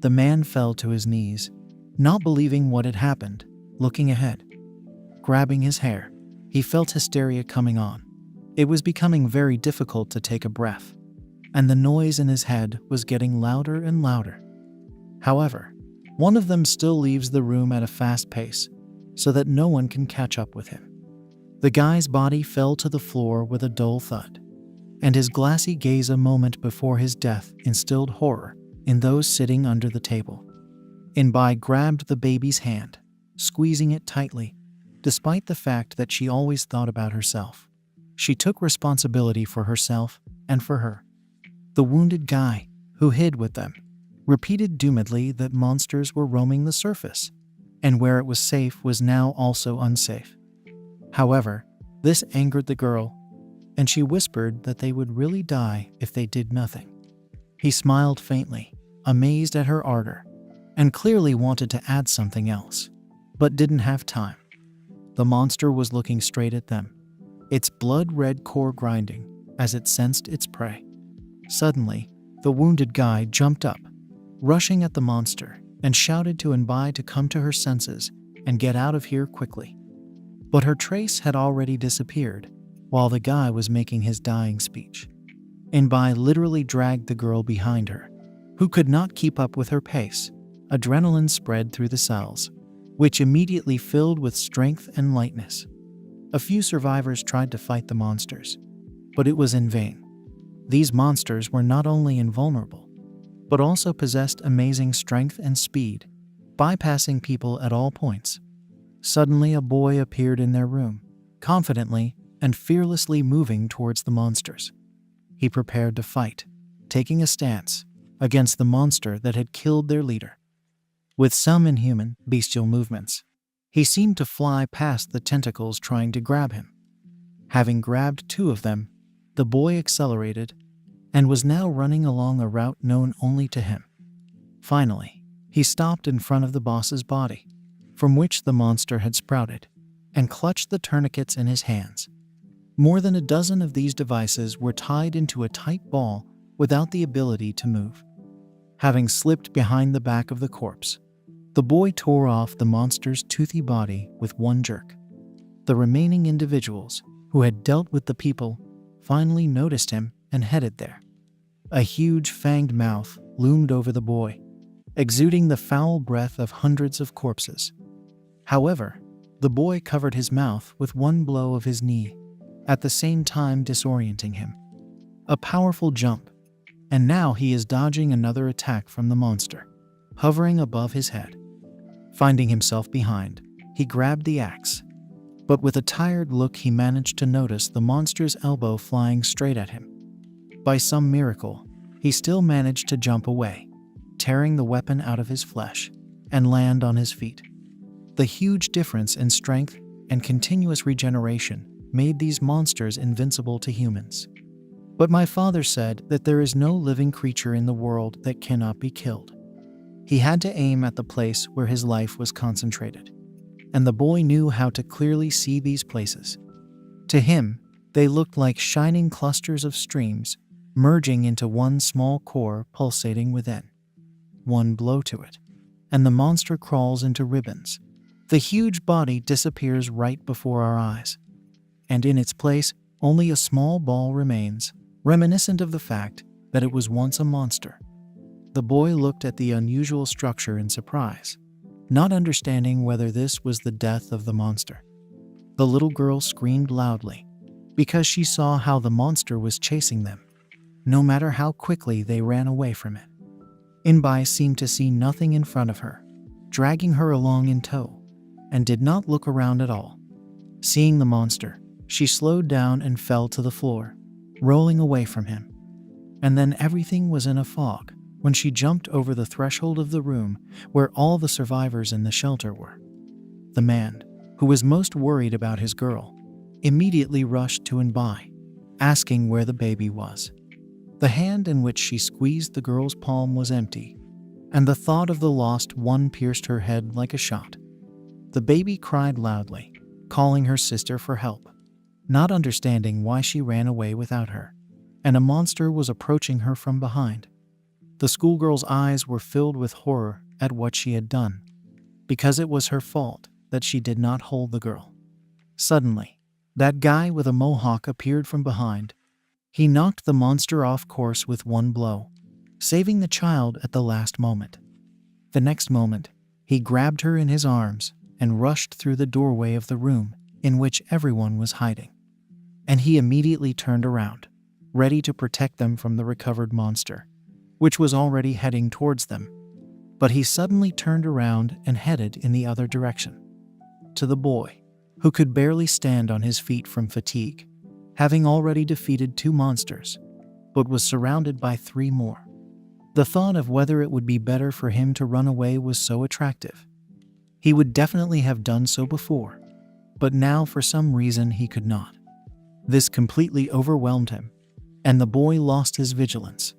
the man fell to his knees, not believing what had happened, looking ahead. Grabbing his hair, he felt hysteria coming on. It was becoming very difficult to take a breath, and the noise in his head was getting louder and louder. However, one of them still leaves the room at a fast pace, so that no one can catch up with him. The guy's body fell to the floor with a dull thud, and his glassy gaze a moment before his death instilled horror in those sitting under the table. Inbai grabbed the baby's hand, squeezing it tightly, despite the fact that she always thought about herself. She took responsibility for herself and for her. The wounded guy, who hid with them, repeated doomedly that monsters were roaming the surface, and where it was safe was now also unsafe. However, this angered the girl, and she whispered that they would really die if they did nothing. He smiled faintly, amazed at her ardor, and clearly wanted to add something else, but didn't have time. The monster was looking straight at them, its blood-red core grinding as it sensed its prey. Suddenly, the wounded guy jumped up, rushing at the monster, and shouted to Inbai to come to her senses and get out of here quickly. But her trace had already disappeared while the guy was making his dying speech. Inbai literally dragged the girl behind her, who could not keep up with her pace. Adrenaline spread through the cells, which immediately filled with strength and lightness. A few survivors tried to fight the monsters, but it was in vain. These monsters were not only invulnerable, but also possessed amazing strength and speed, bypassing people at all points. Suddenly, a boy appeared in their room, confidently and fearlessly moving towards the monsters. He prepared to fight, taking a stance against the monster that had killed their leader. With some inhuman, bestial movements, he seemed to fly past the tentacles trying to grab him. Having grabbed two of them, the boy accelerated and was now running along a route known only to him. Finally, he stopped in front of the boss's body, from which the monster had sprouted, and clutched the tourniquets in his hands. More than a dozen of these devices were tied into a tight ball without the ability to move. Having slipped behind the back of the corpse, the boy tore off the monster's toothy body with one jerk. The remaining individuals, who had dealt with the people, finally noticed him and headed there. A huge fanged mouth loomed over the boy, exuding the foul breath of hundreds of corpses. However, the boy covered his mouth with one blow of his knee, at the same time disorienting him. A powerful jump, and now he is dodging another attack from the monster, hovering above his head. Finding himself behind, he grabbed the axe, but with a tired look he managed to notice the monster's elbow flying straight at him. By some miracle, he still managed to jump away, tearing the weapon out of his flesh, and land on his feet. The huge difference in strength and continuous regeneration made these monsters invincible to humans. But my father said that there is no living creature in the world that cannot be killed. He had to aim at the place where his life was concentrated, and the boy knew how to clearly see these places. To him, they looked like shining clusters of streams merging into one small core pulsating within. One blow to it, and the monster crawls into ribbons. The huge body disappears right before our eyes, and in its place, only a small ball remains, reminiscent of the fact that it was once a monster. The boy looked at the unusual structure in surprise, not understanding whether this was the death of the monster. The little girl screamed loudly, because she saw how the monster was chasing them, no matter how quickly they ran away from it. Inbai seemed to see nothing in front of her, dragging her along in tow, and did not look around at all. Seeing the monster, she slowed down and fell to the floor, rolling away from him. And then everything was in a fog when she jumped over the threshold of the room where all the survivors in the shelter were. The man, who was most worried about his girl, immediately rushed to Inbai, asking where the baby was. The hand in which she squeezed the girl's palm was empty, and the thought of the lost one pierced her head like a shot. The baby cried loudly, calling her sister for help, not understanding why she ran away without her, and a monster was approaching her from behind. The schoolgirl's eyes were filled with horror at what she had done, because it was her fault that she did not hold the girl. Suddenly, that guy with a mohawk appeared from behind. He knocked the monster off course with one blow, saving the child at the last moment. The next moment, he grabbed her in his arms and rushed through the doorway of the room in which everyone was hiding. And he immediately turned around, ready to protect them from the recovered monster, which was already heading towards them. But he suddenly turned around and headed in the other direction. To the boy, who could barely stand on his feet from fatigue, having already defeated 2 monsters, but was surrounded by 3 more. The thought of whether it would be better for him to run away was so attractive. He would definitely have done so before, but now for some reason he could not. This completely overwhelmed him, and the boy lost his vigilance,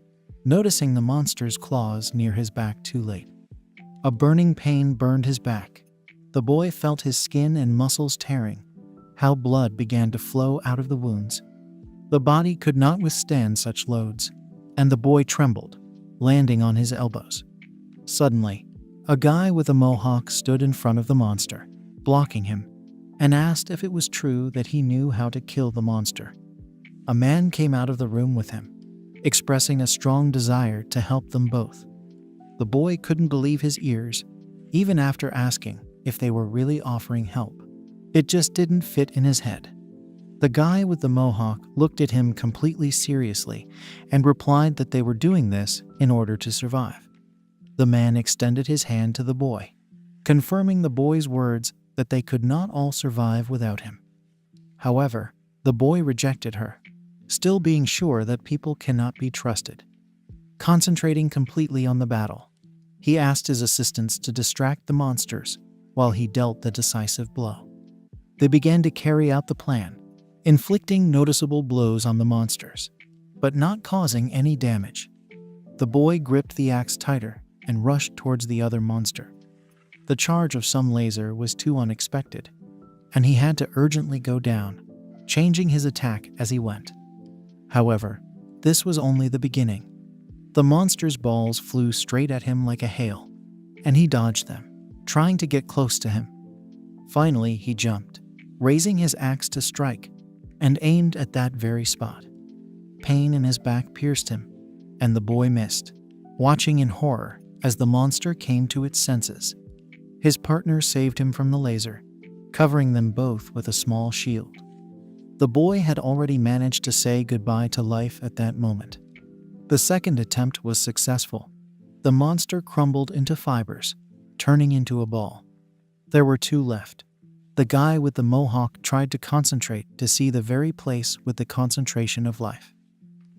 noticing the monster's claws near his back too late. A burning pain burned his back. The boy felt his skin and muscles tearing, how blood began to flow out of the wounds. The body could not withstand such loads, and the boy trembled, landing on his elbows. Suddenly, a guy with a mohawk stood in front of the monster, blocking him, and asked if it was true that he knew how to kill the monster. A man came out of the room with him, expressing a strong desire to help them both. The boy couldn't believe his ears, even after asking if they were really offering help. It just didn't fit in his head. The guy with the mohawk looked at him completely seriously and replied that they were doing this in order to survive. The man extended his hand to the boy, confirming the boy's words that they could not all survive without him. However, the boy rejected her, still being sure that people cannot be trusted. Concentrating completely on the battle, he asked his assistants to distract the monsters while he dealt the decisive blow. They began to carry out the plan, inflicting noticeable blows on the monsters, but not causing any damage. The boy gripped the axe tighter and rushed towards the other monster. The charge of some laser was too unexpected, and he had to urgently go down, changing his attack as he went. However, this was only the beginning. The monster's balls flew straight at him like a hail, and he dodged them, trying to get close to him. Finally, he jumped, raising his axe to strike, and aimed at that very spot. Pain in his back pierced him, and the boy missed, watching in horror as the monster came to its senses. His partner saved him from the laser, covering them both with a small shield. The boy had already managed to say goodbye to life at that moment. The second attempt was successful. The monster crumbled into fibers, turning into a ball. There were two left. The guy with the mohawk tried to concentrate to see the very place with the concentration of life.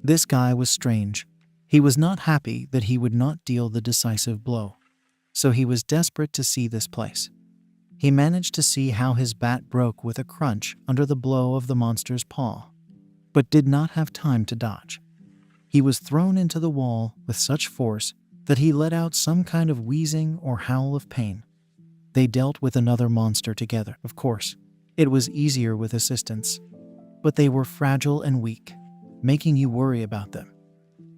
This guy was strange. He was not happy that he would not deal the decisive blow, so he was desperate to see this place. He managed to see how his bat broke with a crunch under the blow of the monster's paw, but did not have time to dodge. He was thrown into the wall with such force that he let out some kind of wheezing or howl of pain. They dealt with another monster together, of course. It was easier with assistance, but they were fragile and weak, making you worry about them.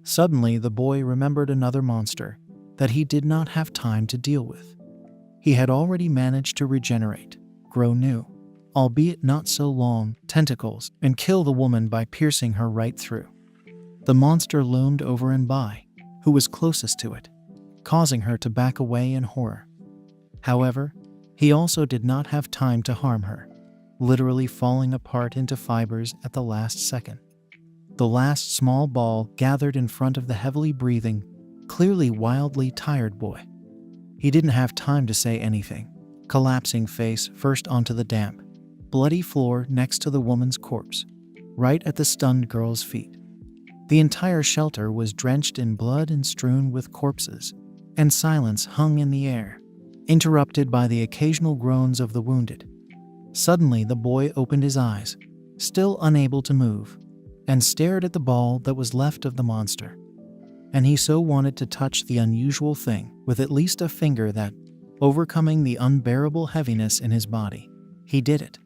Suddenly, the boy remembered another monster that he did not have time to deal with. He had already managed to regenerate, grow new, albeit not so long, tentacles, and kill the woman by piercing her right through. The monster loomed over and by, who was closest to it, causing her to back away in horror. However, he also did not have time to harm her, literally falling apart into fibers at the last second. The last small ball gathered in front of the heavily breathing, clearly wildly tired boy. He didn't have time to say anything, collapsing face first onto the damp, bloody floor next to the woman's corpse, right at the stunned girl's feet. The entire shelter was drenched in blood and strewn with corpses, and silence hung in the air, interrupted by the occasional groans of the wounded. Suddenly, the boy opened his eyes, still unable to move, and stared at the ball that was left of the monster. And he so wanted to touch the unusual thing with at least a finger that, overcoming the unbearable heaviness in his body, he did it.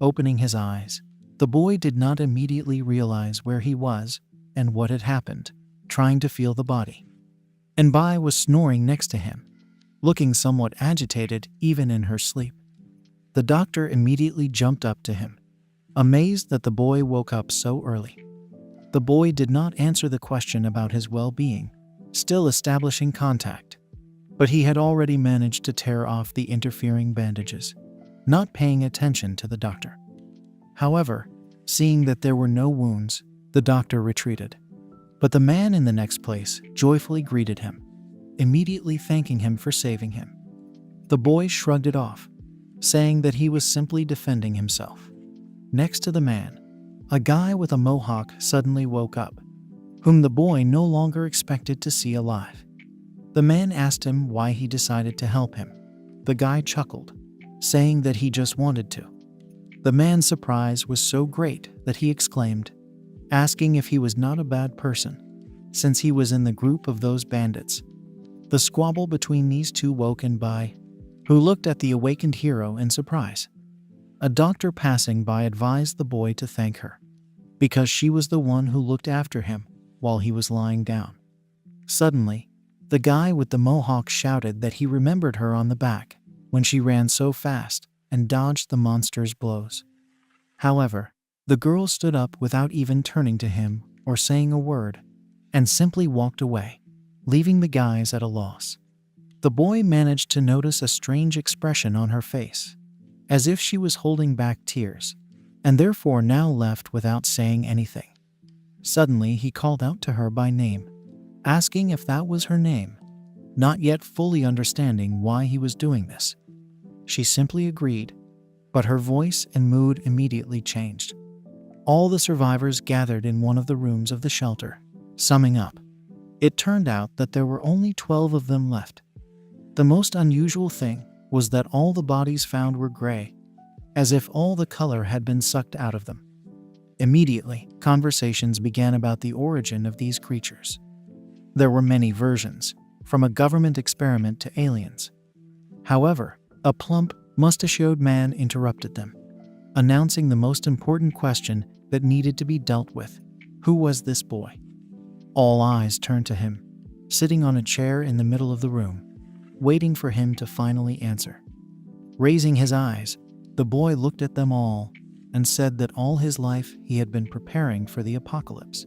Opening his eyes, the boy did not immediately realize where he was and what had happened, trying to feel the body. And Bai was snoring next to him, looking somewhat agitated even in her sleep. The doctor immediately jumped up to him, amazed that the boy woke up so early. The boy did not answer the question about his well-being, still establishing contact, but he had already managed to tear off the interfering bandages, not paying attention to the doctor. However, seeing that there were no wounds, the doctor retreated. But the man in the next place joyfully greeted him, immediately thanking him for saving him. The boy shrugged it off, saying that he was simply defending himself. Next to the man, a guy with a mohawk suddenly woke up, whom the boy no longer expected to see alive. The man asked him why he decided to help him. The guy chuckled, saying that he just wanted to. The man's surprise was so great that he exclaimed, asking if he was not a bad person, since he was in the group of those bandits. The squabble between these two woke in Bai, who looked at the awakened hero in surprise. A doctor passing by advised the boy to thank her, because she was the one who looked after him while he was lying down. Suddenly, the guy with the mohawk shouted that he remembered her on the back when she ran so fast and dodged the monster's blows. However, the girl stood up without even turning to him or saying a word, and simply walked away, leaving the guys at a loss. The boy managed to notice a strange expression on her face, as if she was holding back tears. and therefore now left without saying anything. Suddenly, he called out to her by name, asking if that was her name, not yet fully understanding why he was doing this. She simply agreed, but her voice and mood immediately changed. All the survivors gathered in one of the rooms of the shelter. Summing up, it turned out that there were only 12 of them left. The most unusual thing was that all the bodies found were gray, as if all the color had been sucked out of them. Immediately, conversations began about the origin of these creatures. There were many versions, from a government experiment to aliens. However, a plump, mustachioed man interrupted them, announcing the most important question that needed to be dealt with. Who was this boy? All eyes turned to him, sitting on a chair in the middle of the room, waiting for him to finally answer. Raising his eyes, the boy looked at them all and said that all his life he had been preparing for the apocalypse.